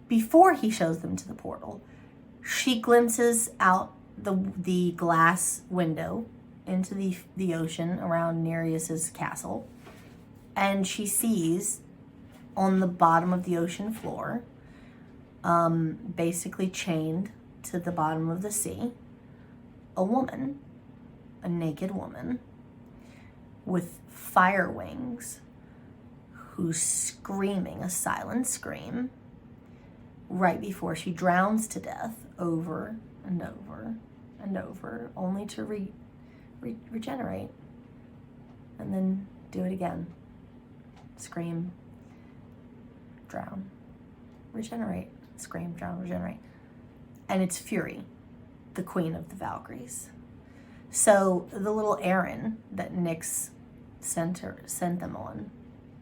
Before he shows them to the portal, she glimpses out the glass window into the ocean around Nereus's castle, and she sees on the bottom of the ocean floor, basically chained to the bottom of the sea, a naked woman with fire wings, who's screaming a silent scream right before she drowns to death over and over and over, only to regenerate and then do it again. Scream, drown, regenerate, scream, drown, regenerate. And it's Fury, the queen of the Valkyries. So the little errand that Nyx sent them on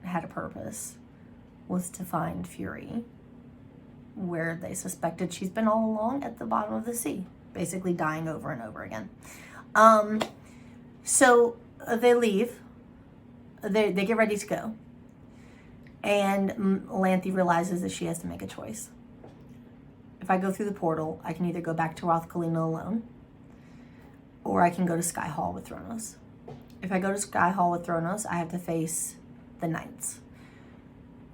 had a purpose, was to find Fury where they suspected she's been all along, at the bottom of the sea, basically dying over and over again. So they leave. They get ready to go. And Lanthy realizes that she has to make a choice. If I go through the portal, I can either go back to Rothkalina alone, or I can go to Sky Hall with Thronos. If I go to Sky Hall with Thronos, I have to face the Knights,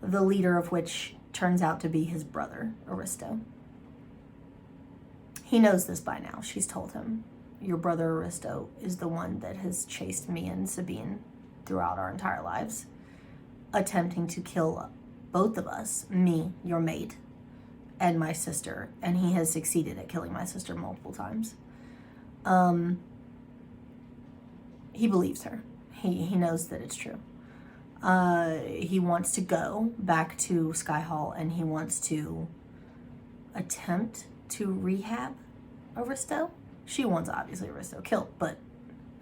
the leader of which turns out to be his brother, Aristo. He knows this by now. She's told him, "Your brother Aristo is the one that has chased me and Sabine throughout our entire lives, attempting to kill both of us, me, your mate, and my sister, and he has succeeded at killing my sister multiple times." He believes her. He knows that it's true. He wants to go back to Sky Hall, and he wants to attempt to rehab Aristo. She wants, obviously, Aristo killed, but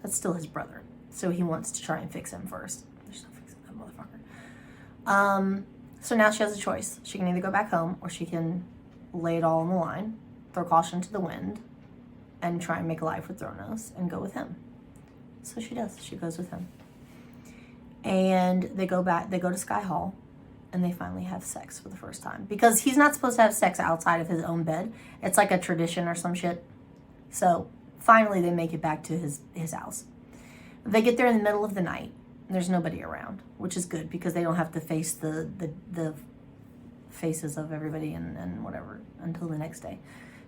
that's still his brother. So he wants to try and fix him first. There's no fixing that motherfucker. So now she has a choice. She can either go back home or she can lay it all on the line, throw caution to the wind, and try and make a life with Thronos and go with him. So she does. She goes with him. And they go to Skye Hall, and they finally have sex for the first time. Because he's not supposed to have sex outside of his own bed. It's like a tradition or some shit. So finally they make it back to his house. They get there in the middle of the night. There's nobody around, which is good because they don't have to face the faces of everybody and whatever until the next day.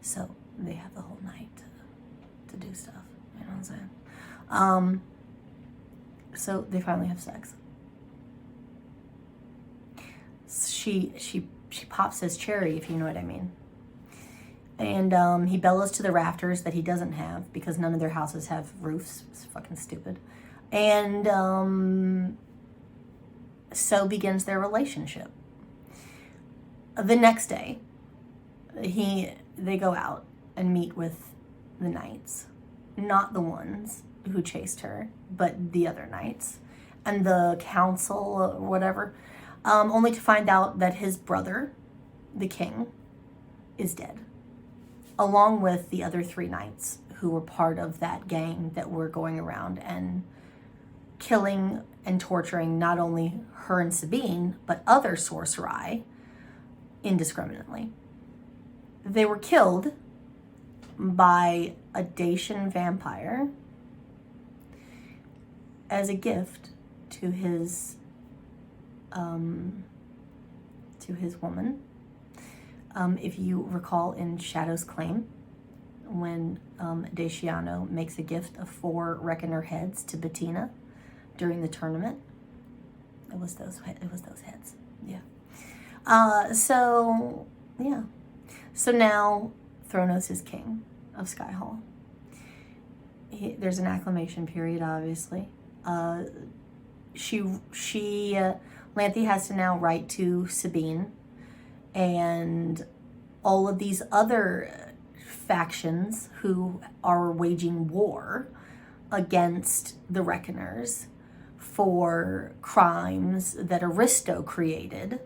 So they have the whole night to do stuff. You know what I'm saying? So they finally have sex. She pops his cherry, if you know what I mean. And he bellows to the rafters that he doesn't have because none of their houses have roofs. It's fucking stupid. And so begins their relationship. The next day, they go out and meet with the knights. Not the ones who chased her, but the other knights. And the council or whatever. Only to find out that his brother, the king, is dead. Along with the other 3 knights who were part of that gang that were going around and killing and torturing not only her and Sabine, but other sorcerai indiscriminately. They were killed by a Dacian vampire as a gift to his woman. If you recall in Shadow's Claim, when Daciano makes a gift of 4 Reckoner heads to Bettina during the tournament, it was those heads. Yeah. So now Thronos is king of Skye Hall. There's an acclamation period, obviously. Lanthe has to now write to Sabine, and all of these other factions who are waging war against the Reckoners for crimes that Aristo created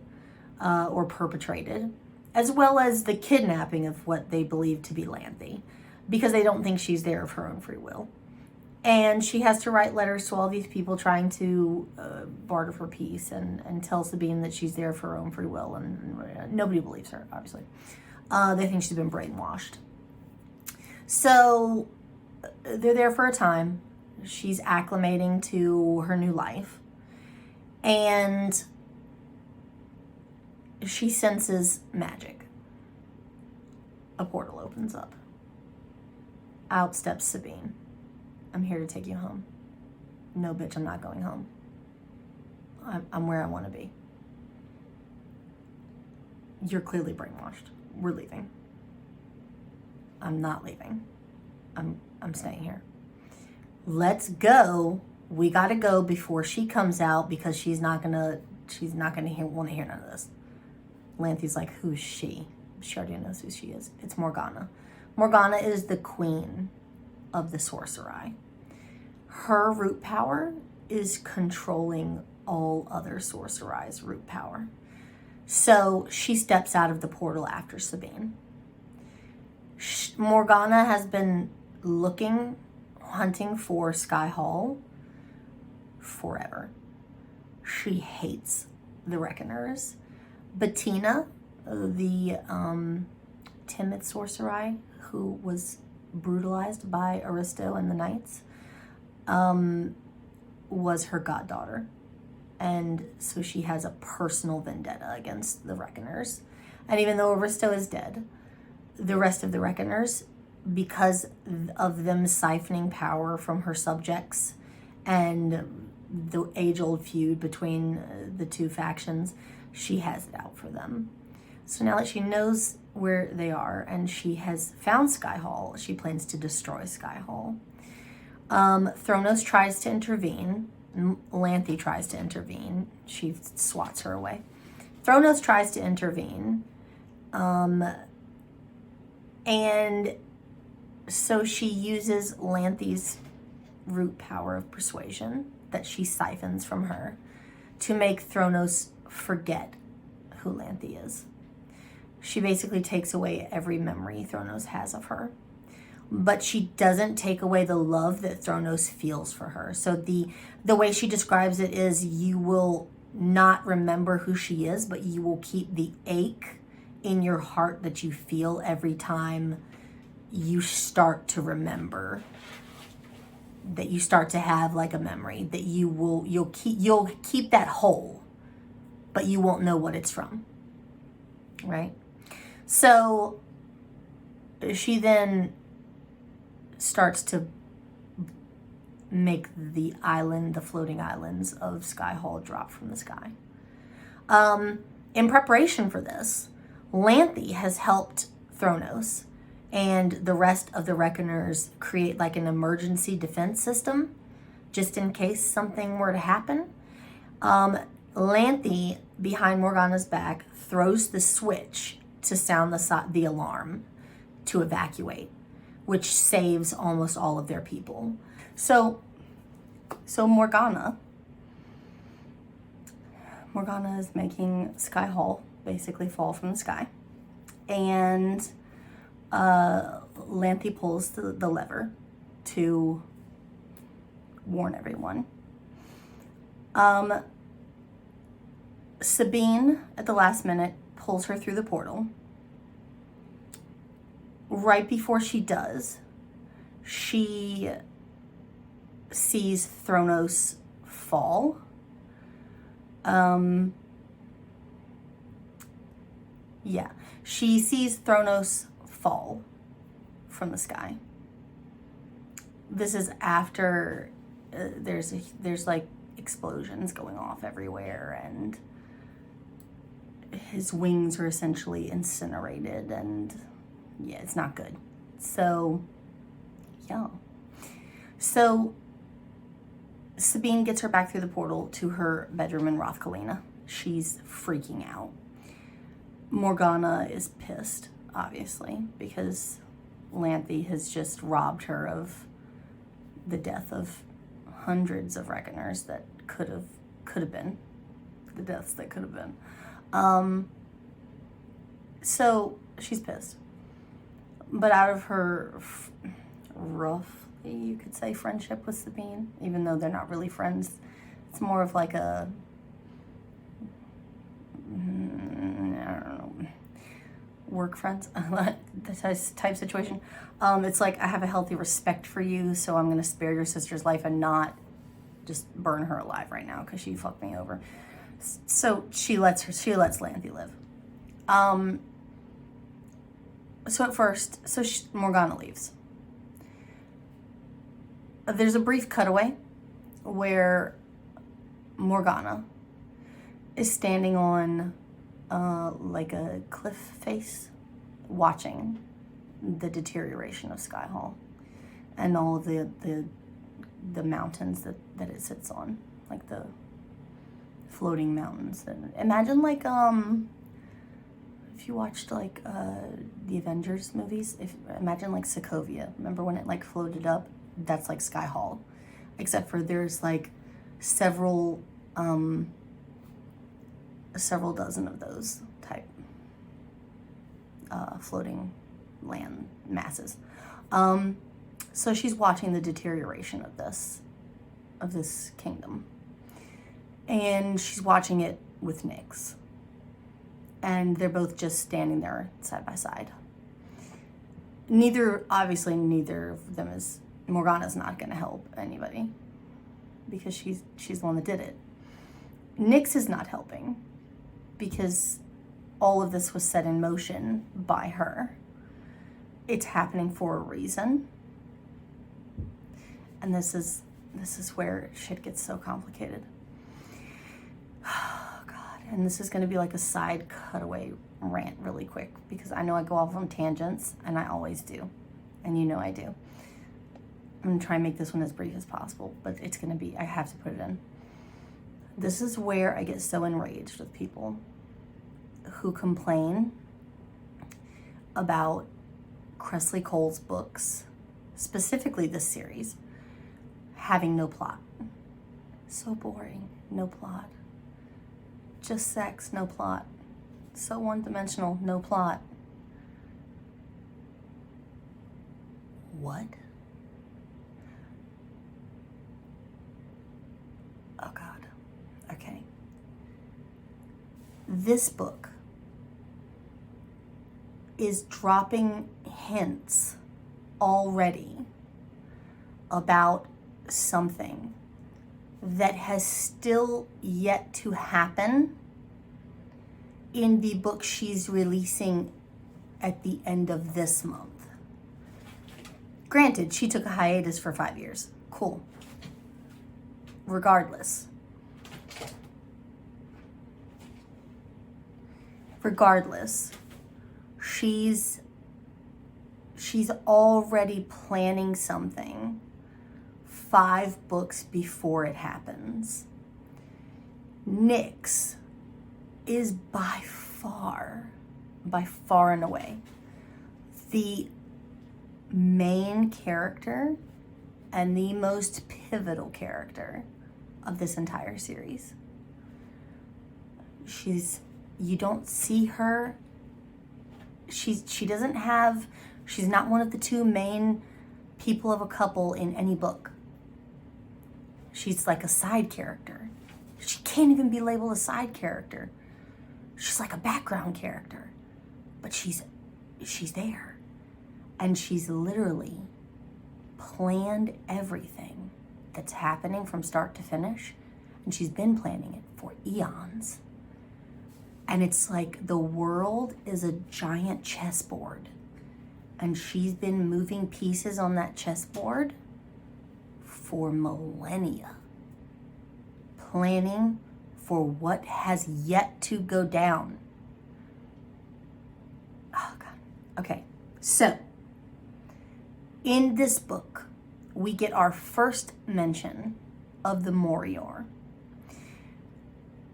or perpetrated, as well as the kidnapping of what they believe to be Lanthe, because they don't think she's there of her own free will. And she has to write letters to all these people trying to barter for peace and tell Sabine that she's there for her own free will. And nobody believes her, obviously. They think she's been brainwashed. So they're there for a time. She's acclimating to her new life. And she senses magic. A portal opens up. Out steps Sabine. I'm here to take you home. No, bitch, I'm not going home. I'm where I want to be. You're clearly brainwashed. We're leaving. I'm not leaving. I'm staying here. Let's go. We gotta go before she comes out because she's not gonna want to hear none of this. Lanthe's like, who's she? She already knows who she is. It's Morgana. Morgana is the queen of the sorcerai. Her root power is controlling all other sorcerai's root power. So she steps out of the portal after Sabine. Morgana has been hunting for Skye Hall forever. She hates the Reckoners. Bettina, the timid sorcerai who was brutalized by Aristo and the Knights, was her goddaughter. And so she has a personal vendetta against the Reckoners. And even though Aristo is dead, the rest of the Reckoners, because of them siphoning power from her subjects and the age-old feud between the two factions, she has it out for them. So now that she knows where they are and she has found Skye Hall, she plans to destroy Skye Hall. Thronos tries to intervene. Lanthe tries to intervene. She swats her away. Thronos tries to intervene. And so she uses Lanthe's root power of persuasion that she siphons from her to make Thronos forget who Lanthe is. She basically takes away every memory Thronos has of her. But she doesn't take away the love that Thronos feels for her. So the way she describes it is, you will not remember who she is, but you will keep the ache in your heart that you feel every time you start to remember, that you start to have like a memory, that you'll keep that whole, but you won't know what it's from, right? So she then starts to make the floating islands of Skyhall drop from the sky. In preparation for this, Lanthe has helped Thronos and the rest of the Reckoners create like an emergency defense system, just in case something were to happen. Lanthe, behind Morgana's back, throws the switch to sound the alarm to evacuate, which saves almost all of their people. So Morgana is making Skyhall basically fall from the sky. And Lanthe pulls the lever to warn everyone. Sabine, at the last minute, pulls her through the portal. Right before she does, she sees Thronos fall. She sees Thronos fall from the sky. This is after there's like explosions going off everywhere, and his wings are essentially incinerated, and yeah, it's not good. So Sabine gets her back through the portal to her bedroom in Rothkalina. She's freaking out. Morgana is pissed, obviously, because Lanthe has just robbed her of the death of hundreds of Reckoners that could have been the deaths that could have been. So she's pissed. But out of her roughly, you could say, friendship with Sabine, even though they're not really friends, it's more of like a, I don't know, work friends, the type situation. It's like, I have a healthy respect for you, so I'm going to spare your sister's life and not just burn her alive right now because she fucked me over. So she lets Lanthe live. So at first, Morgana leaves. There's a brief cutaway where Morgana is standing on like a cliff face, watching the deterioration of Skyhall and all of the mountains that it sits on, like the floating mountains. And imagine like if you watched like the Avengers movies, imagine like Sokovia. Remember when it like floated up? That's like Skyhall, except for there's like several dozen of those type floating land masses. So she's watching the deterioration of this kingdom, and she's watching it with Nyx, and they're both just standing there side by side. Neither of them is. Morgana's not going to help anybody because she's the one that did it. Nyx is not helping because all of this was set in motion by her. It's happening for a reason. And this is where shit gets so complicated. Oh God. And this is going to be like a side cutaway rant really quick because I know I go off on tangents, and I always do. And you know I do. I'm going to try and make this one as brief as possible, but it's going to be, I have to put it in. This is where I get so enraged with people who complain about Kresley Cole's books, specifically this series, having no plot. So boring, no plot. Just sex, no plot. So one-dimensional, no plot. What? Oh God. Okay. This book is dropping hints already about something that has still yet to happen in the book she's releasing at the end of this month. Granted, she took a hiatus for 5 years. Cool. Regardless, she's already planning something 5 books before it happens. Nyx is by far and away, the main character and the most pivotal character of this entire series. You don't see her. She's not one of the 2 main people of a couple in any book. She's like a side character. She can't even be labeled a side character. She's like a background character, but she's there. And she's literally planned everything that's happening from start to finish. And she's been planning it for eons. And it's like the world is a giant chessboard. And she's been moving pieces on that chessboard for millennia. Planning for what has yet to go down. Oh God. Okay, so in this book, we get our first mention of the Morior.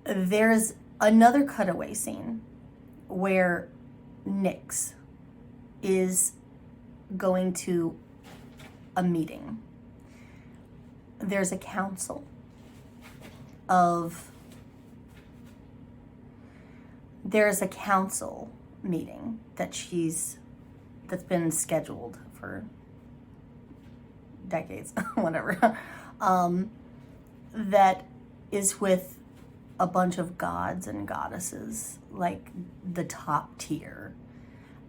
There's another cutaway scene where Nyx is going to a meeting. There's a council meeting that's been scheduled for decades, whatever, that is with a bunch of gods and goddesses, like the top tier,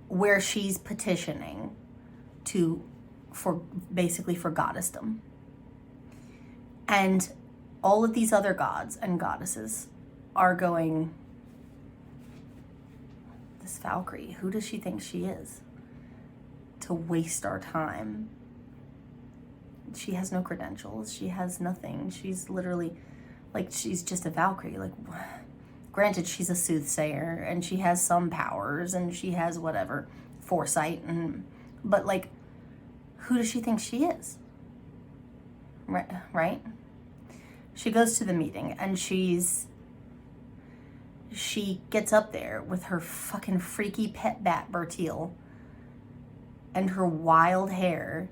where she's petitioning for goddessdom. And all of these other gods and goddesses are going, this Valkyrie, who does she think she is to waste our time? She has no credentials. She has nothing. She's literally, she's just a Valkyrie. Granted, she's a soothsayer, and she has some powers, and she has whatever, foresight, but who does she think she is? Right? She goes to the meeting, and she gets up there with her fucking freaky pet bat Bertil and her wild hair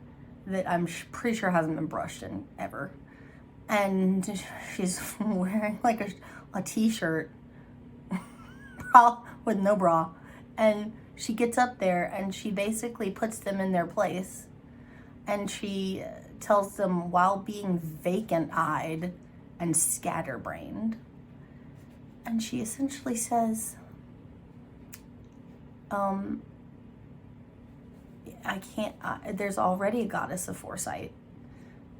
that I'm pretty sure hasn't been brushed in ever. And she's wearing a t-shirt with no bra. And she gets up there and she basically puts them in their place. And she tells them, while being vacant-eyed and scatterbrained, and she essentially says, I can't, there's already a goddess of foresight,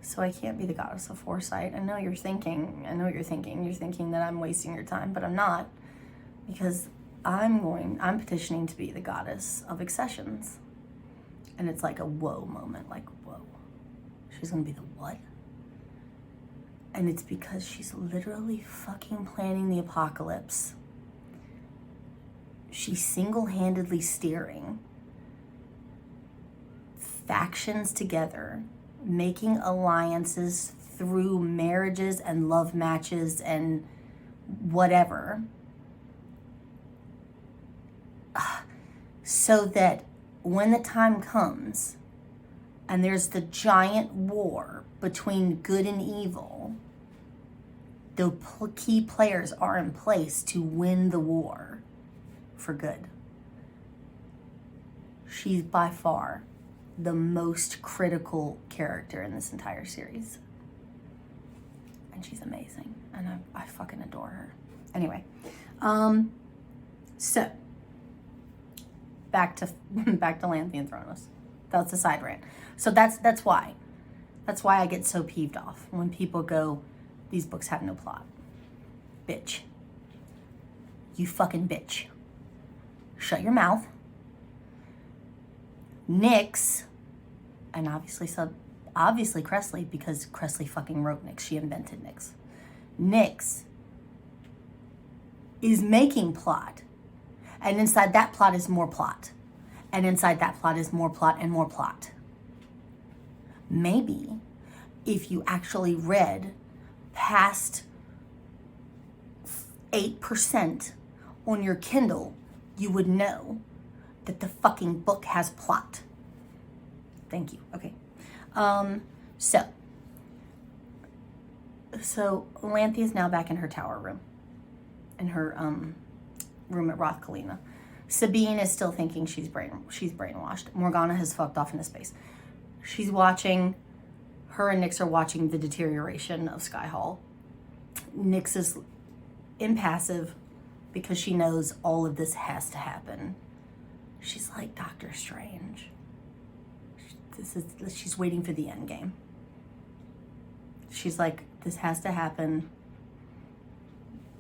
so I can't be the goddess of foresight. I know what you're thinking. You're thinking that I'm wasting your time, but I'm not, because I'm petitioning to be the goddess of accessions. And it's like a whoa moment, whoa. She's gonna be the what? And it's because she's literally fucking planning the apocalypse. She's single-handedly steering factions together, making alliances through marriages and love matches and whatever, so that when the time comes and there's the giant war between good and evil, the key players are in place to win the war for good. She's by far the most critical character in this entire series. And she's amazing. And I fucking adore her. Anyway, so back to Lanthy and Thronos. That's a side rant. So that's why I get so peeved off when people go, these books have no plot. Bitch. You fucking bitch. Shut your mouth. Nyx, and obviously Kresley, because Kresley fucking wrote Nyx. She invented Nyx. Nyx is making plot. And inside that plot is more plot. And inside that plot is more plot and more plot. Maybe if you actually read past 8% on your Kindle, you would know that the fucking book has plot. Thank you. Okay. So Lanthy is now back in her tower room. In her room at Rothkalina. Sabine is still thinking she's brainwashed. Morgana has fucked off into space. She's watching, her and Nyx are watching the deterioration of Sky Hall. Nyx is impassive because she knows all of this has to happen. She's like Doctor Strange. She's waiting for the end game. She's like, this has to happen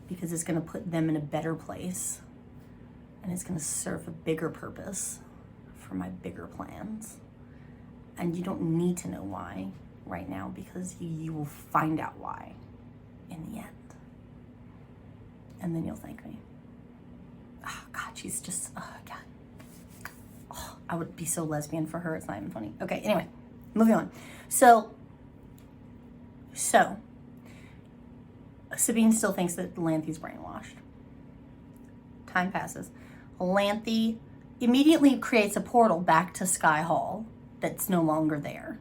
because it's going to put them in a better place and it's going to serve a bigger purpose for my bigger plans. And you don't need to know why right now because you will find out why in the end. And then you'll thank me. Oh, God, she's just, oh, God. Oh, I would be so lesbian for her. It's not even funny. Okay, anyway, moving on. So Sabine still thinks that Lanthy's brainwashed. Time passes. Lanthy immediately creates a portal back to Sky Hall that's no longer there.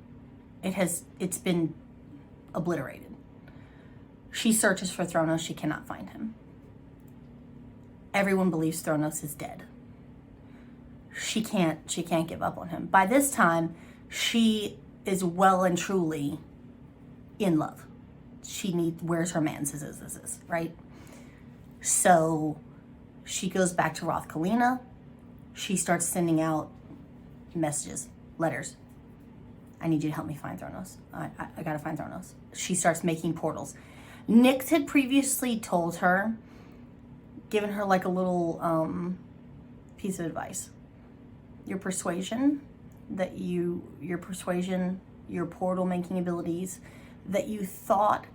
It's been obliterated. She searches for Thronos. She cannot find him. Everyone believes Thronos is dead. She can't give up on him. By this time, she is well and truly in love. Where's her man? This, right? So she goes back to Rothkalina. She starts sending out messages, letters. I need you to help me find Thronos. I gotta find Thronos. She starts making portals. Nyx had previously told her, given her like a little piece of advice. Your persuasion, your portal making abilities that you thought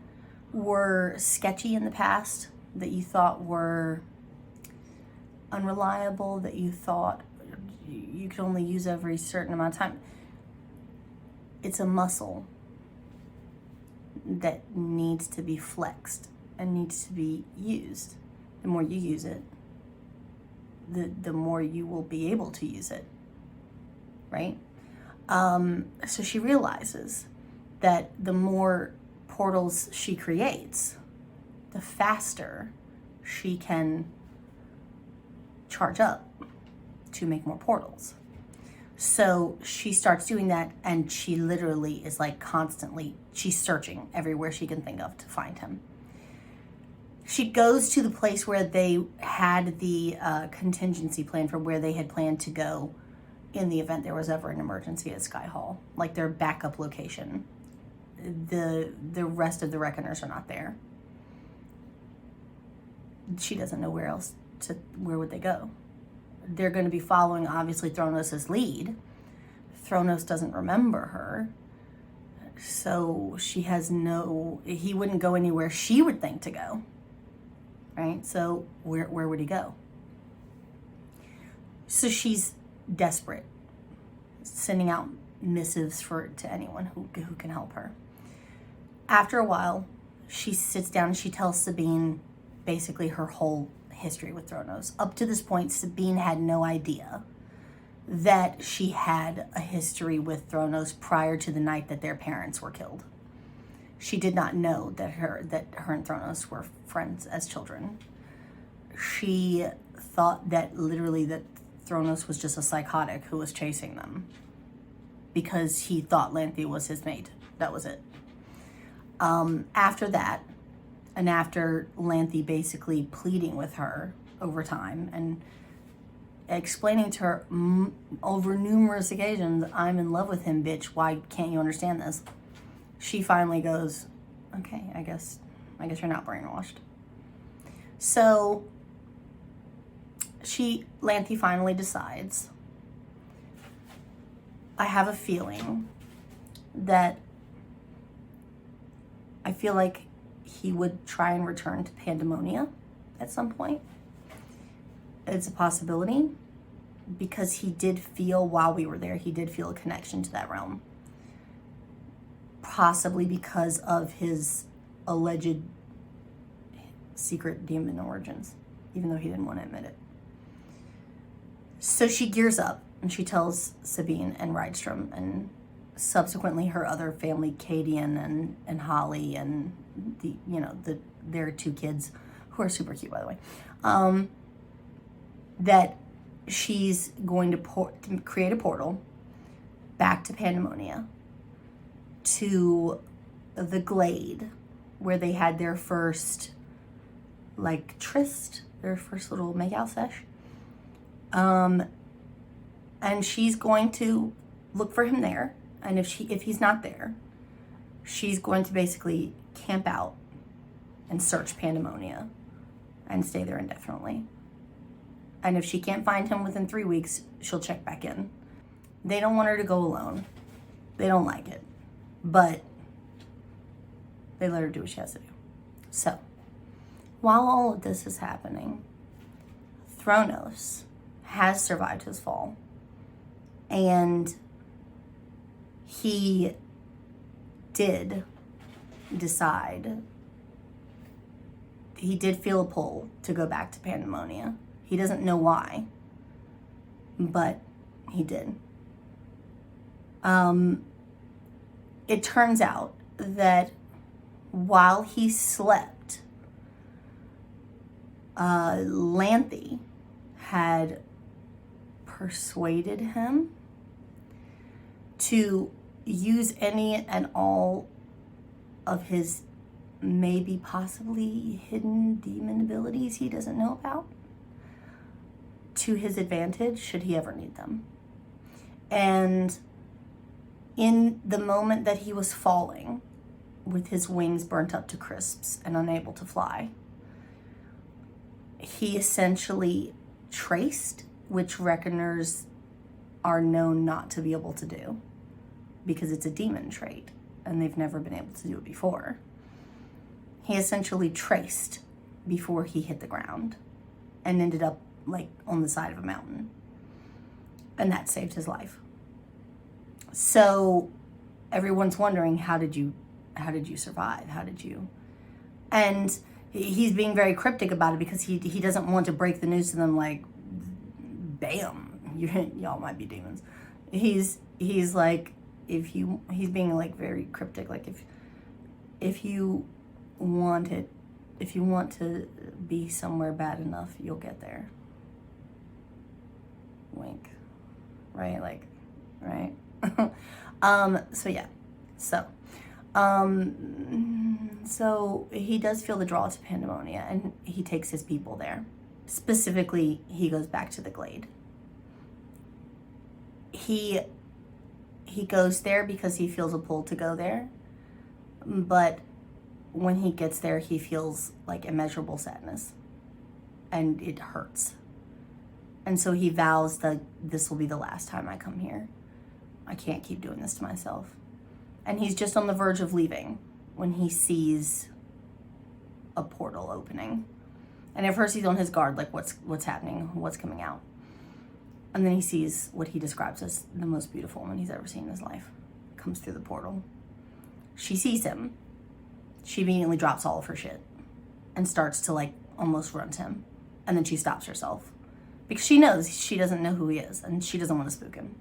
were sketchy in the past, that you thought were unreliable, that you thought you could only use every certain amount of time. It's a muscle that needs to be flexed and needs to be used. The more you use it, the more you will be able to use it, right? So she realizes that the more portals she creates, the faster she can charge up to make more portals. So she starts doing that, and she literally is like constantly, she's searching everywhere she can think of to find him. She goes to the place where they had the contingency plan for where they had planned to go in the event there was ever an emergency at Sky Hall, like their backup location. The rest of the Reckoners are not there. She doesn't know where would they go. They're going to be following, obviously, Thronos' lead. Thronos doesn't remember her. So he wouldn't go anywhere she would think to go. Right? So where would he go? So she's desperate, sending out missives to anyone who can help her. After a while, she sits down and she tells Sabine basically her whole history with Thronos. Up to this point, Sabine had no idea that she had a history with Thronos prior to the night that their parents were killed. she did not know that her and Thronos were friends as children. She thought that literally that Thronos was just a psychotic who was chasing them because he thought Lanthe was his mate. That was it. After that, and after Lanthe basically pleading with her over time and explaining to her over numerous occasions, I'm in love with him, bitch. Why can't you understand this? She finally goes, okay, I guess you're not brainwashed. So Lanthe finally decides, I have a feeling that I feel like he would try and return to Pandemonia at some point. It's a possibility because he did feel, while we were there, he did feel a connection to that realm. Possibly because of his alleged secret demon origins, even though he didn't want to admit it. So she gears up and she tells Sabine and Rydstrom and subsequently her other family, Cadian and Holly and their 2 kids, who are super cute, by the way, that she's going to create a portal back to Pandemonia, to the glade where they had their first tryst, their first little makeout sesh. And she's going to look for him there. And if he's not there, she's going to basically camp out and search Pandemonia and stay there indefinitely. And if she can't find him within 3 weeks, she'll check back in. They don't want her to go alone. They don't like it. But they let her do what she has to do. So, while all of this is happening, Thronos has survived his fall. And he did decide, he did feel a pull to go back to Pandemonia. He doesn't know why, but he did. It turns out that while he slept, Lanthe had persuaded him to use any and all of his maybe possibly hidden demon abilities he doesn't know about to his advantage should he ever need them. And in the moment that he was falling, with his wings burnt up to crisps and unable to fly, he essentially traced, which reckoners are known not to be able to do because it's a demon trait and they've never been able to do it before. He essentially traced before he hit the ground and ended up on the side of a mountain, and that saved his life. So everyone's wondering, how did you survive? How did you? And he's being very cryptic about it because he doesn't want to break the news to them bam, y'all might be demons. He's like, he's being very cryptic, if you want to be somewhere bad enough, you'll get there. Wink. Right? Right? So yeah. So he does feel the draw to Pandemonia, and he takes his people there. Specifically, he goes back to the glade. He goes there because he feels a pull to go there, but when he gets there, he feels immeasurable sadness, and it hurts. And so he vows that this will be the last time I come here. I can't keep doing this to myself. And he's just on the verge of leaving when he sees a portal opening. And at first he's on his guard, what's happening, what's coming out. And then he sees what he describes as the most beautiful woman he's ever seen in his life. Comes through the portal. She sees him. She immediately drops all of her shit and starts to almost run to him. And then she stops herself because she knows she doesn't know who he is and she doesn't want to spook him.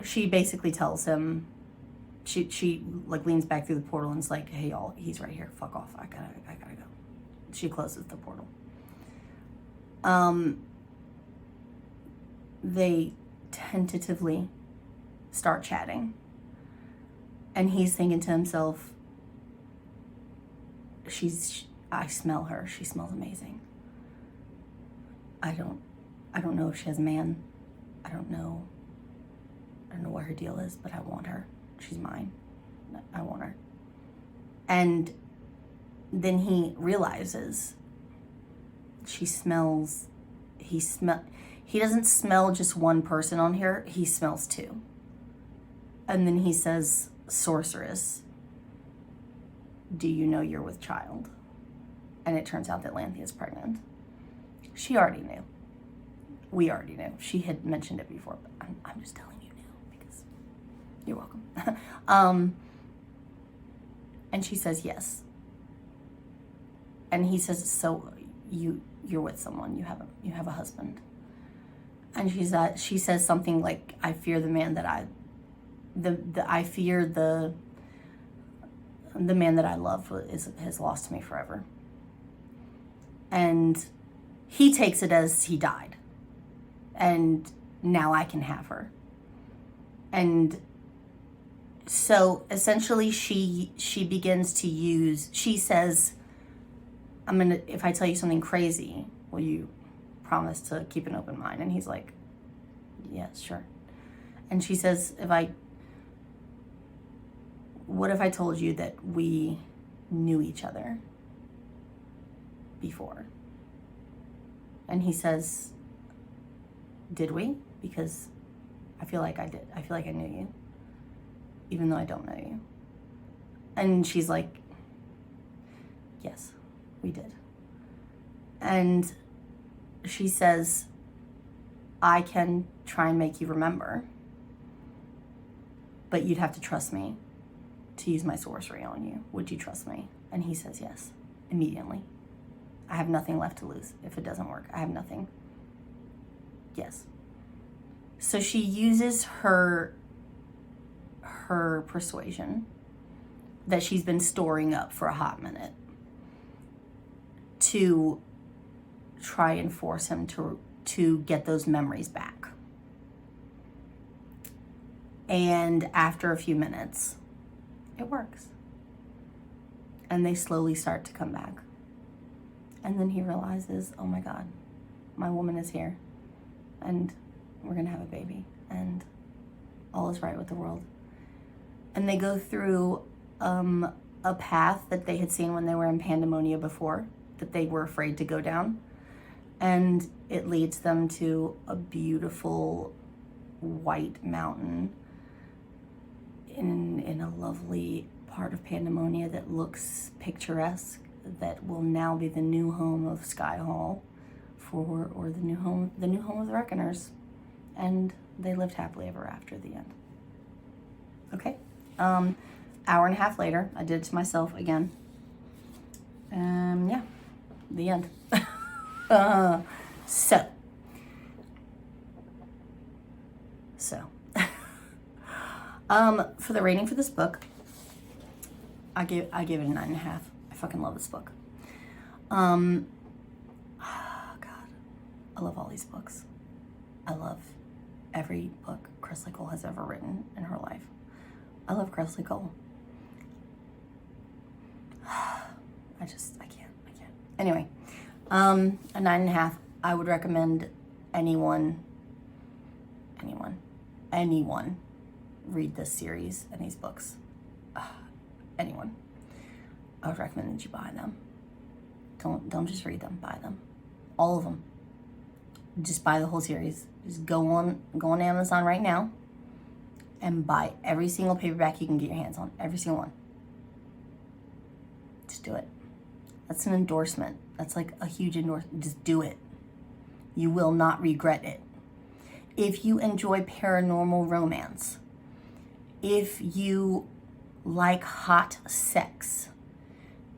She basically tells him she like leans back through the portal and is like, hey y'all, he's right here. Fuck off. I gotta go. She closes the portal. They tentatively start chatting. And he's thinking to himself, I smell her. She smells amazing. I don't know if she has a man. I don't know what her deal is, but I want her. She's mine. I want her. And then he realizes he doesn't smell just one person on here, he smells two. And then he says, sorceress, do you know you're with child? And it turns out that Lanthea is pregnant. She already knew. We already knew. She had mentioned it before, but I'm just telling you now because you're welcome. And she says yes. And he says, so you're with someone, you have a husband. And she says something like, I fear the man that I fear the man that I love has lost me forever. And he takes it as he died. And now I can have her. And so essentially she begins to use, she says, if I tell you something crazy, will you promise to keep an open mind? And he's like, yes, sure. And she says, what if I told you that we knew each other before? And he says, did we? Because I feel like I did. I feel like I knew you, even though I don't know you. And she's like, yes, we did. And she says, I can try and make you remember, but you'd have to trust me to use my sorcery on you. Would you trust me? And he says yes, immediately. I have nothing left to lose if it doesn't work. I have nothing. Yes. So she uses her persuasion that she's been storing up for a hot minute to try and force him to get those memories back. And after a few minutes, it works. And they slowly start to come back. And then he realizes, oh my God, my woman is here. And we're gonna have a baby. And all is right with the world. And they go through a path that they had seen when they were in Pandemonia before, that they were afraid to go down. And it leads them to a beautiful white mountain in a lovely part of Pandemonia that looks picturesque, that will now be the new home of Skye Hall, or the new home of the Reckoners. And they lived happily ever after at the end. Okay, hour and a half later, I did it to myself again. Yeah, the end. So for the rating for this book, I gave it a 9.5. I fucking love this book. God, I love all these books. I love every book Kresley Cole has ever written in her life. I love Kresley Cole. I can't. Anyway, a 9.5. I would recommend anyone read this series and these books. Anyone. I would recommend that you buy them. Don't just read them, buy them. All of them. Just buy the whole series. Just go on Amazon right now and buy every single paperback you can get your hands on. Every single one. Just do it. That's an endorsement. That's like a huge endorsement. Just do it. You will not regret it. If you enjoy paranormal romance, if you like hot sex,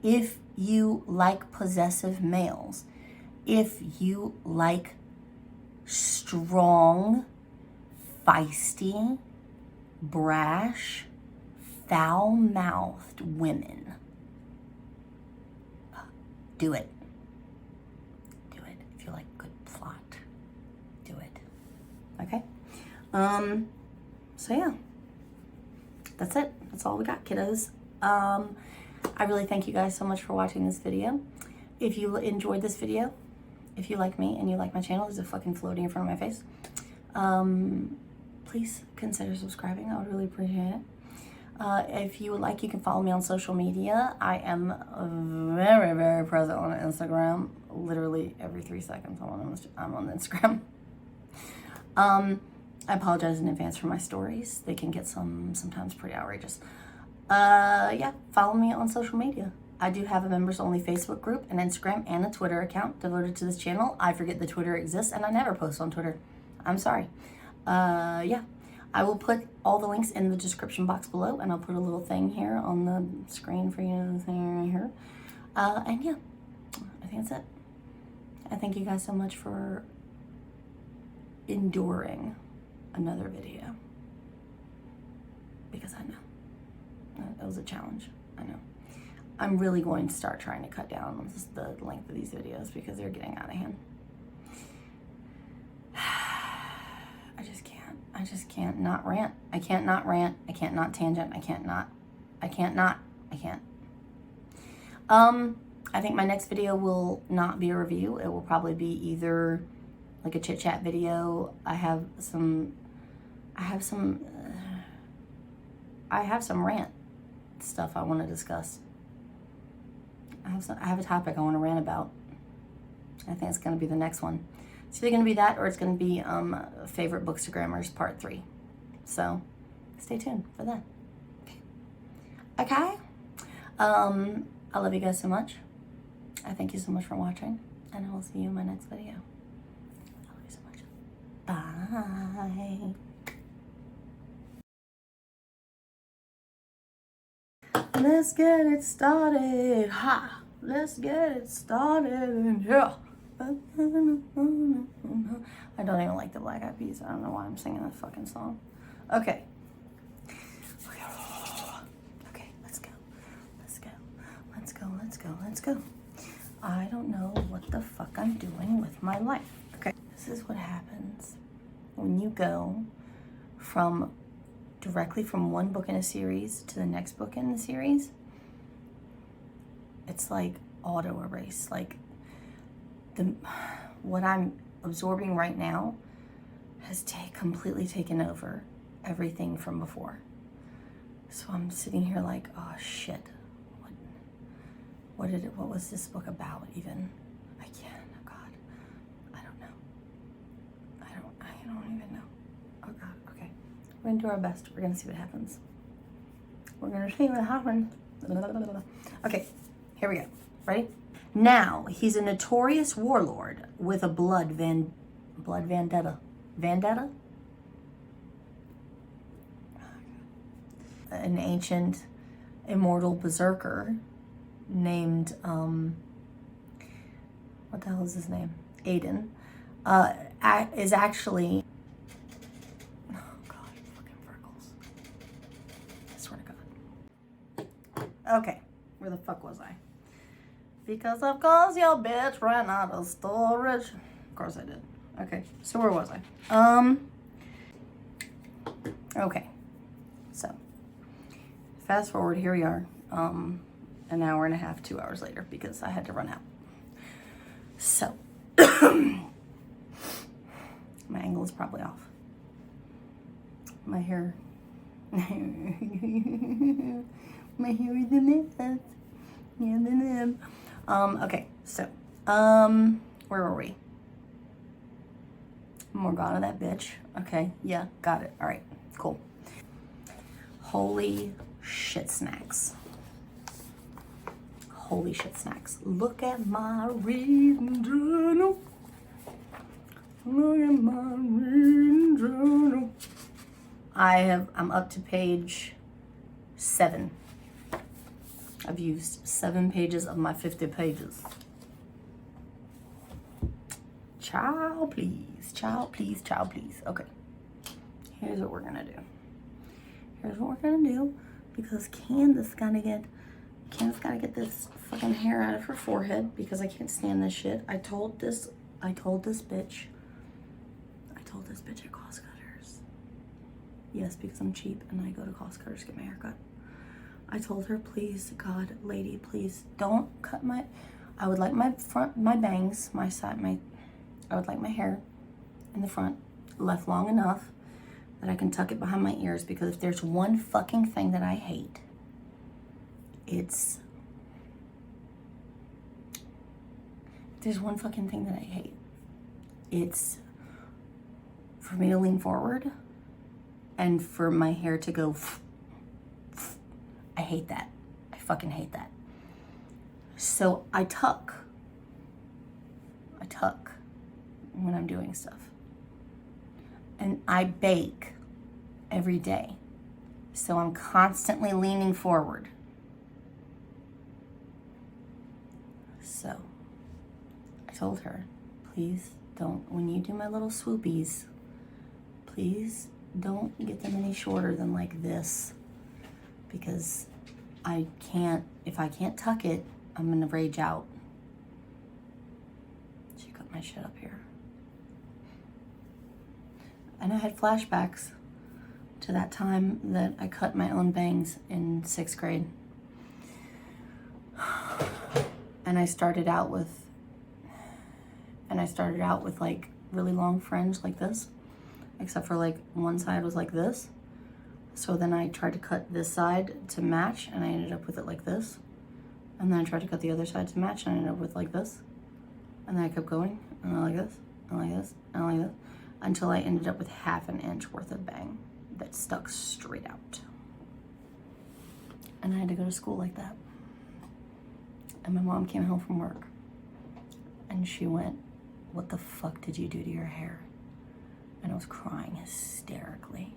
if you like possessive males, if you like strong, feisty, brash, foul-mouthed women. Do it. Do it. If you like good plot, do it. Okay? So yeah. That's it. That's all we got, kiddos. I really thank you guys so much for watching this video. If you enjoyed this video, if you like me and you like my channel, there's a fucking floating in front of my face. Please consider subscribing. I would really appreciate it. If you would like, you can follow me on social media. I am very, very present on Instagram. Literally every 3 seconds I'm on Instagram. I apologize in advance for my stories. They can get sometimes pretty outrageous. Yeah, follow me on social media. I do have a members only Facebook group, an Instagram, and a Twitter account devoted to this channel. I forget the Twitter exists and I never post on Twitter. I'm sorry. Yeah, I will put all the links in the description box below, and I'll put a little thing here on the screen for you to see right here. And yeah, I think that's it. I thank you guys so much for enduring another video, because I know that was a challenge. I know. I'm really going to start trying to cut down the length of these videos because they're getting out of hand. I just can't not rant. I can't not rant. I can't not tangent. I can't. I think my next video will not be a review. It will probably be either like a chit chat video. I have some rant stuff I want to discuss. I have a topic I want to rant about. I think it's going to be the next one. It's either going to be that or it's going to be favorite bookstagrammers part 3. So stay tuned for that. Okay. I love you guys so much. I thank you so much for watching, and I will see you in my next video. I love you so much. Bye. Let's get it started. Ha! Let's get it started. Yeah. I don't even like the Black Eyed Peas. I don't know why I'm singing that fucking song. Okay. Okay, let's go. Let's go. Let's go. Let's go. Let's go. I don't know what the fuck I'm doing with my life. Okay. This is what happens when you go directly from one book in a series to the next book in the series. It's like auto erase. Like what I'm absorbing right now has completely taken over everything from before. So I'm sitting here like, oh shit, what was this book about even? Oh God, I don't know. I don't even know. Oh God, okay. We're gonna do our best. We're gonna see what happens. We're gonna see what happens. Okay, here we go. Ready? Now, he's a notorious warlord with a blood vendetta. Vendetta? An ancient immortal berserker named, what the hell is his name? Aiden, is actually, oh God, fucking Virgils. I swear to God. Okay, where the fuck was I? Because of course your bitch ran out of storage. Of course I did. Okay, so where was I? Okay, so fast forward, here we are, an hour and a half, 2 hours later, because I had to run out. So, my angle is probably off. My hair, my hair is a mess. Yeah, okay, so, where were we? Morgana, that bitch. Okay, yeah, got it. All right, cool. Holy shit snacks. Holy shit snacks. Look at my reading journal. Look at my reading journal. I'm up to page 7. I've used 7 pages of my 50 pages. Child, please. Child, please. Child, please. Okay. Here's what we're gonna do. Here's what we're gonna do. because Candace gotta get this fucking hair out of her forehead because I can't stand this shit. I told this bitch at Cost Cutters. Yes, because I'm cheap and I go to Cost Cutters to get my hair cut. I told her, please, God, lady, please don't cut I would like my bangs, I would like my hair in the front left long enough that I can tuck it behind my ears, because if there's one fucking thing that I hate, it's for me to lean forward and for my hair to go. I hate that. I fucking hate that. So I tuck when I'm doing stuff. And I bake every day. So I'm constantly leaning forward. So I told her, please don't, when you do my little swoopies, please don't get them any shorter than like this, because if I can't tuck it, I'm gonna rage out. She cut my shit up here. And I had flashbacks to that time that I cut my own bangs in 6th grade. And I started out with like really long fringe like this, except for like one side was like this. So then I tried to cut this side to match, and I ended up with it like this. And then I tried to cut the other side to match, and I ended up with like this. And then I kept going, and I like this, and like this, and like this, until I ended up with ½ an inch worth of bang that stuck straight out. And I had to go to school like that. And my mom came home from work, and she went, "What the fuck did you do to your hair?" And I was crying hysterically.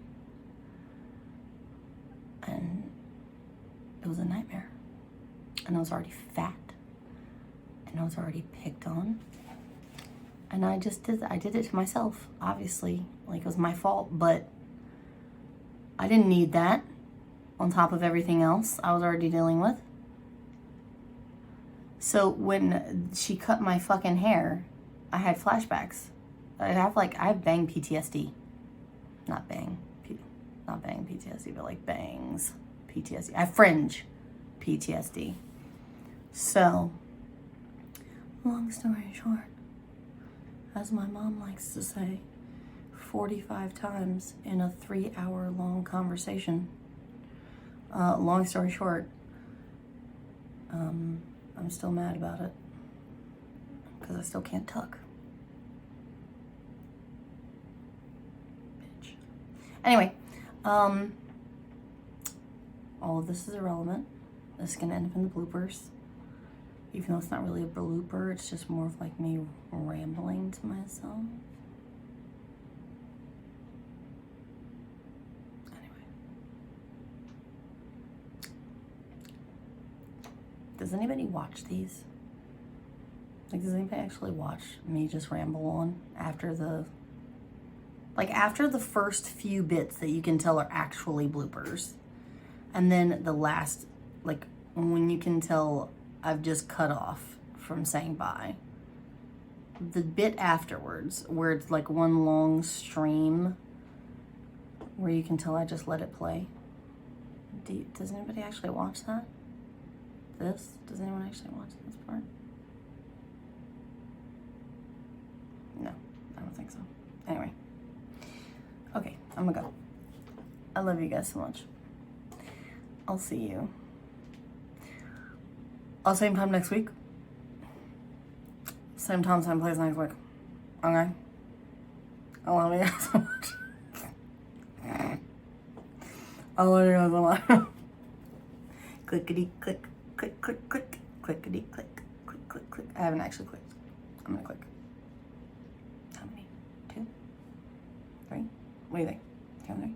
And it was a nightmare. And I was already fat. And I was already picked on. And I did it to myself, obviously. Like, it was my fault, but I didn't need that on top of everything else I was already dealing with. So when she cut my fucking hair, I had flashbacks. I have bang PTSD. Not bang PTSD, but like bangs PTSD. I have fringe PTSD. So, long story short, as my mom likes to say, 45 times in a 3-hour long conversation. Long story short, I'm still mad about it because I still can't tuck. Bitch. Anyway, all of this is irrelevant. This is gonna end up in the bloopers. Even though it's not really a blooper, it's just more of like me rambling to myself. Anyway. Does anybody watch these? Like, does anybody actually watch me just ramble on after the first few bits that you can tell are actually bloopers? And then the last, like, when you can tell I've just cut off from saying bye. The bit afterwards, where it's like one long stream, where you can tell I just let it play. Does anybody actually watch that? Does anyone actually watch this part? No, I don't think so. Anyway. Okay, I'm gonna go. I love you guys so much. I'll see you. Same time next week. Same time, same place next week. Okay? I love you guys so much. I love you guys so much. Clickety click, click, click, click, clickety click, click, click, click. I haven't actually clicked. I'm gonna click. How many? 2? 3? What do you think? 2, 3?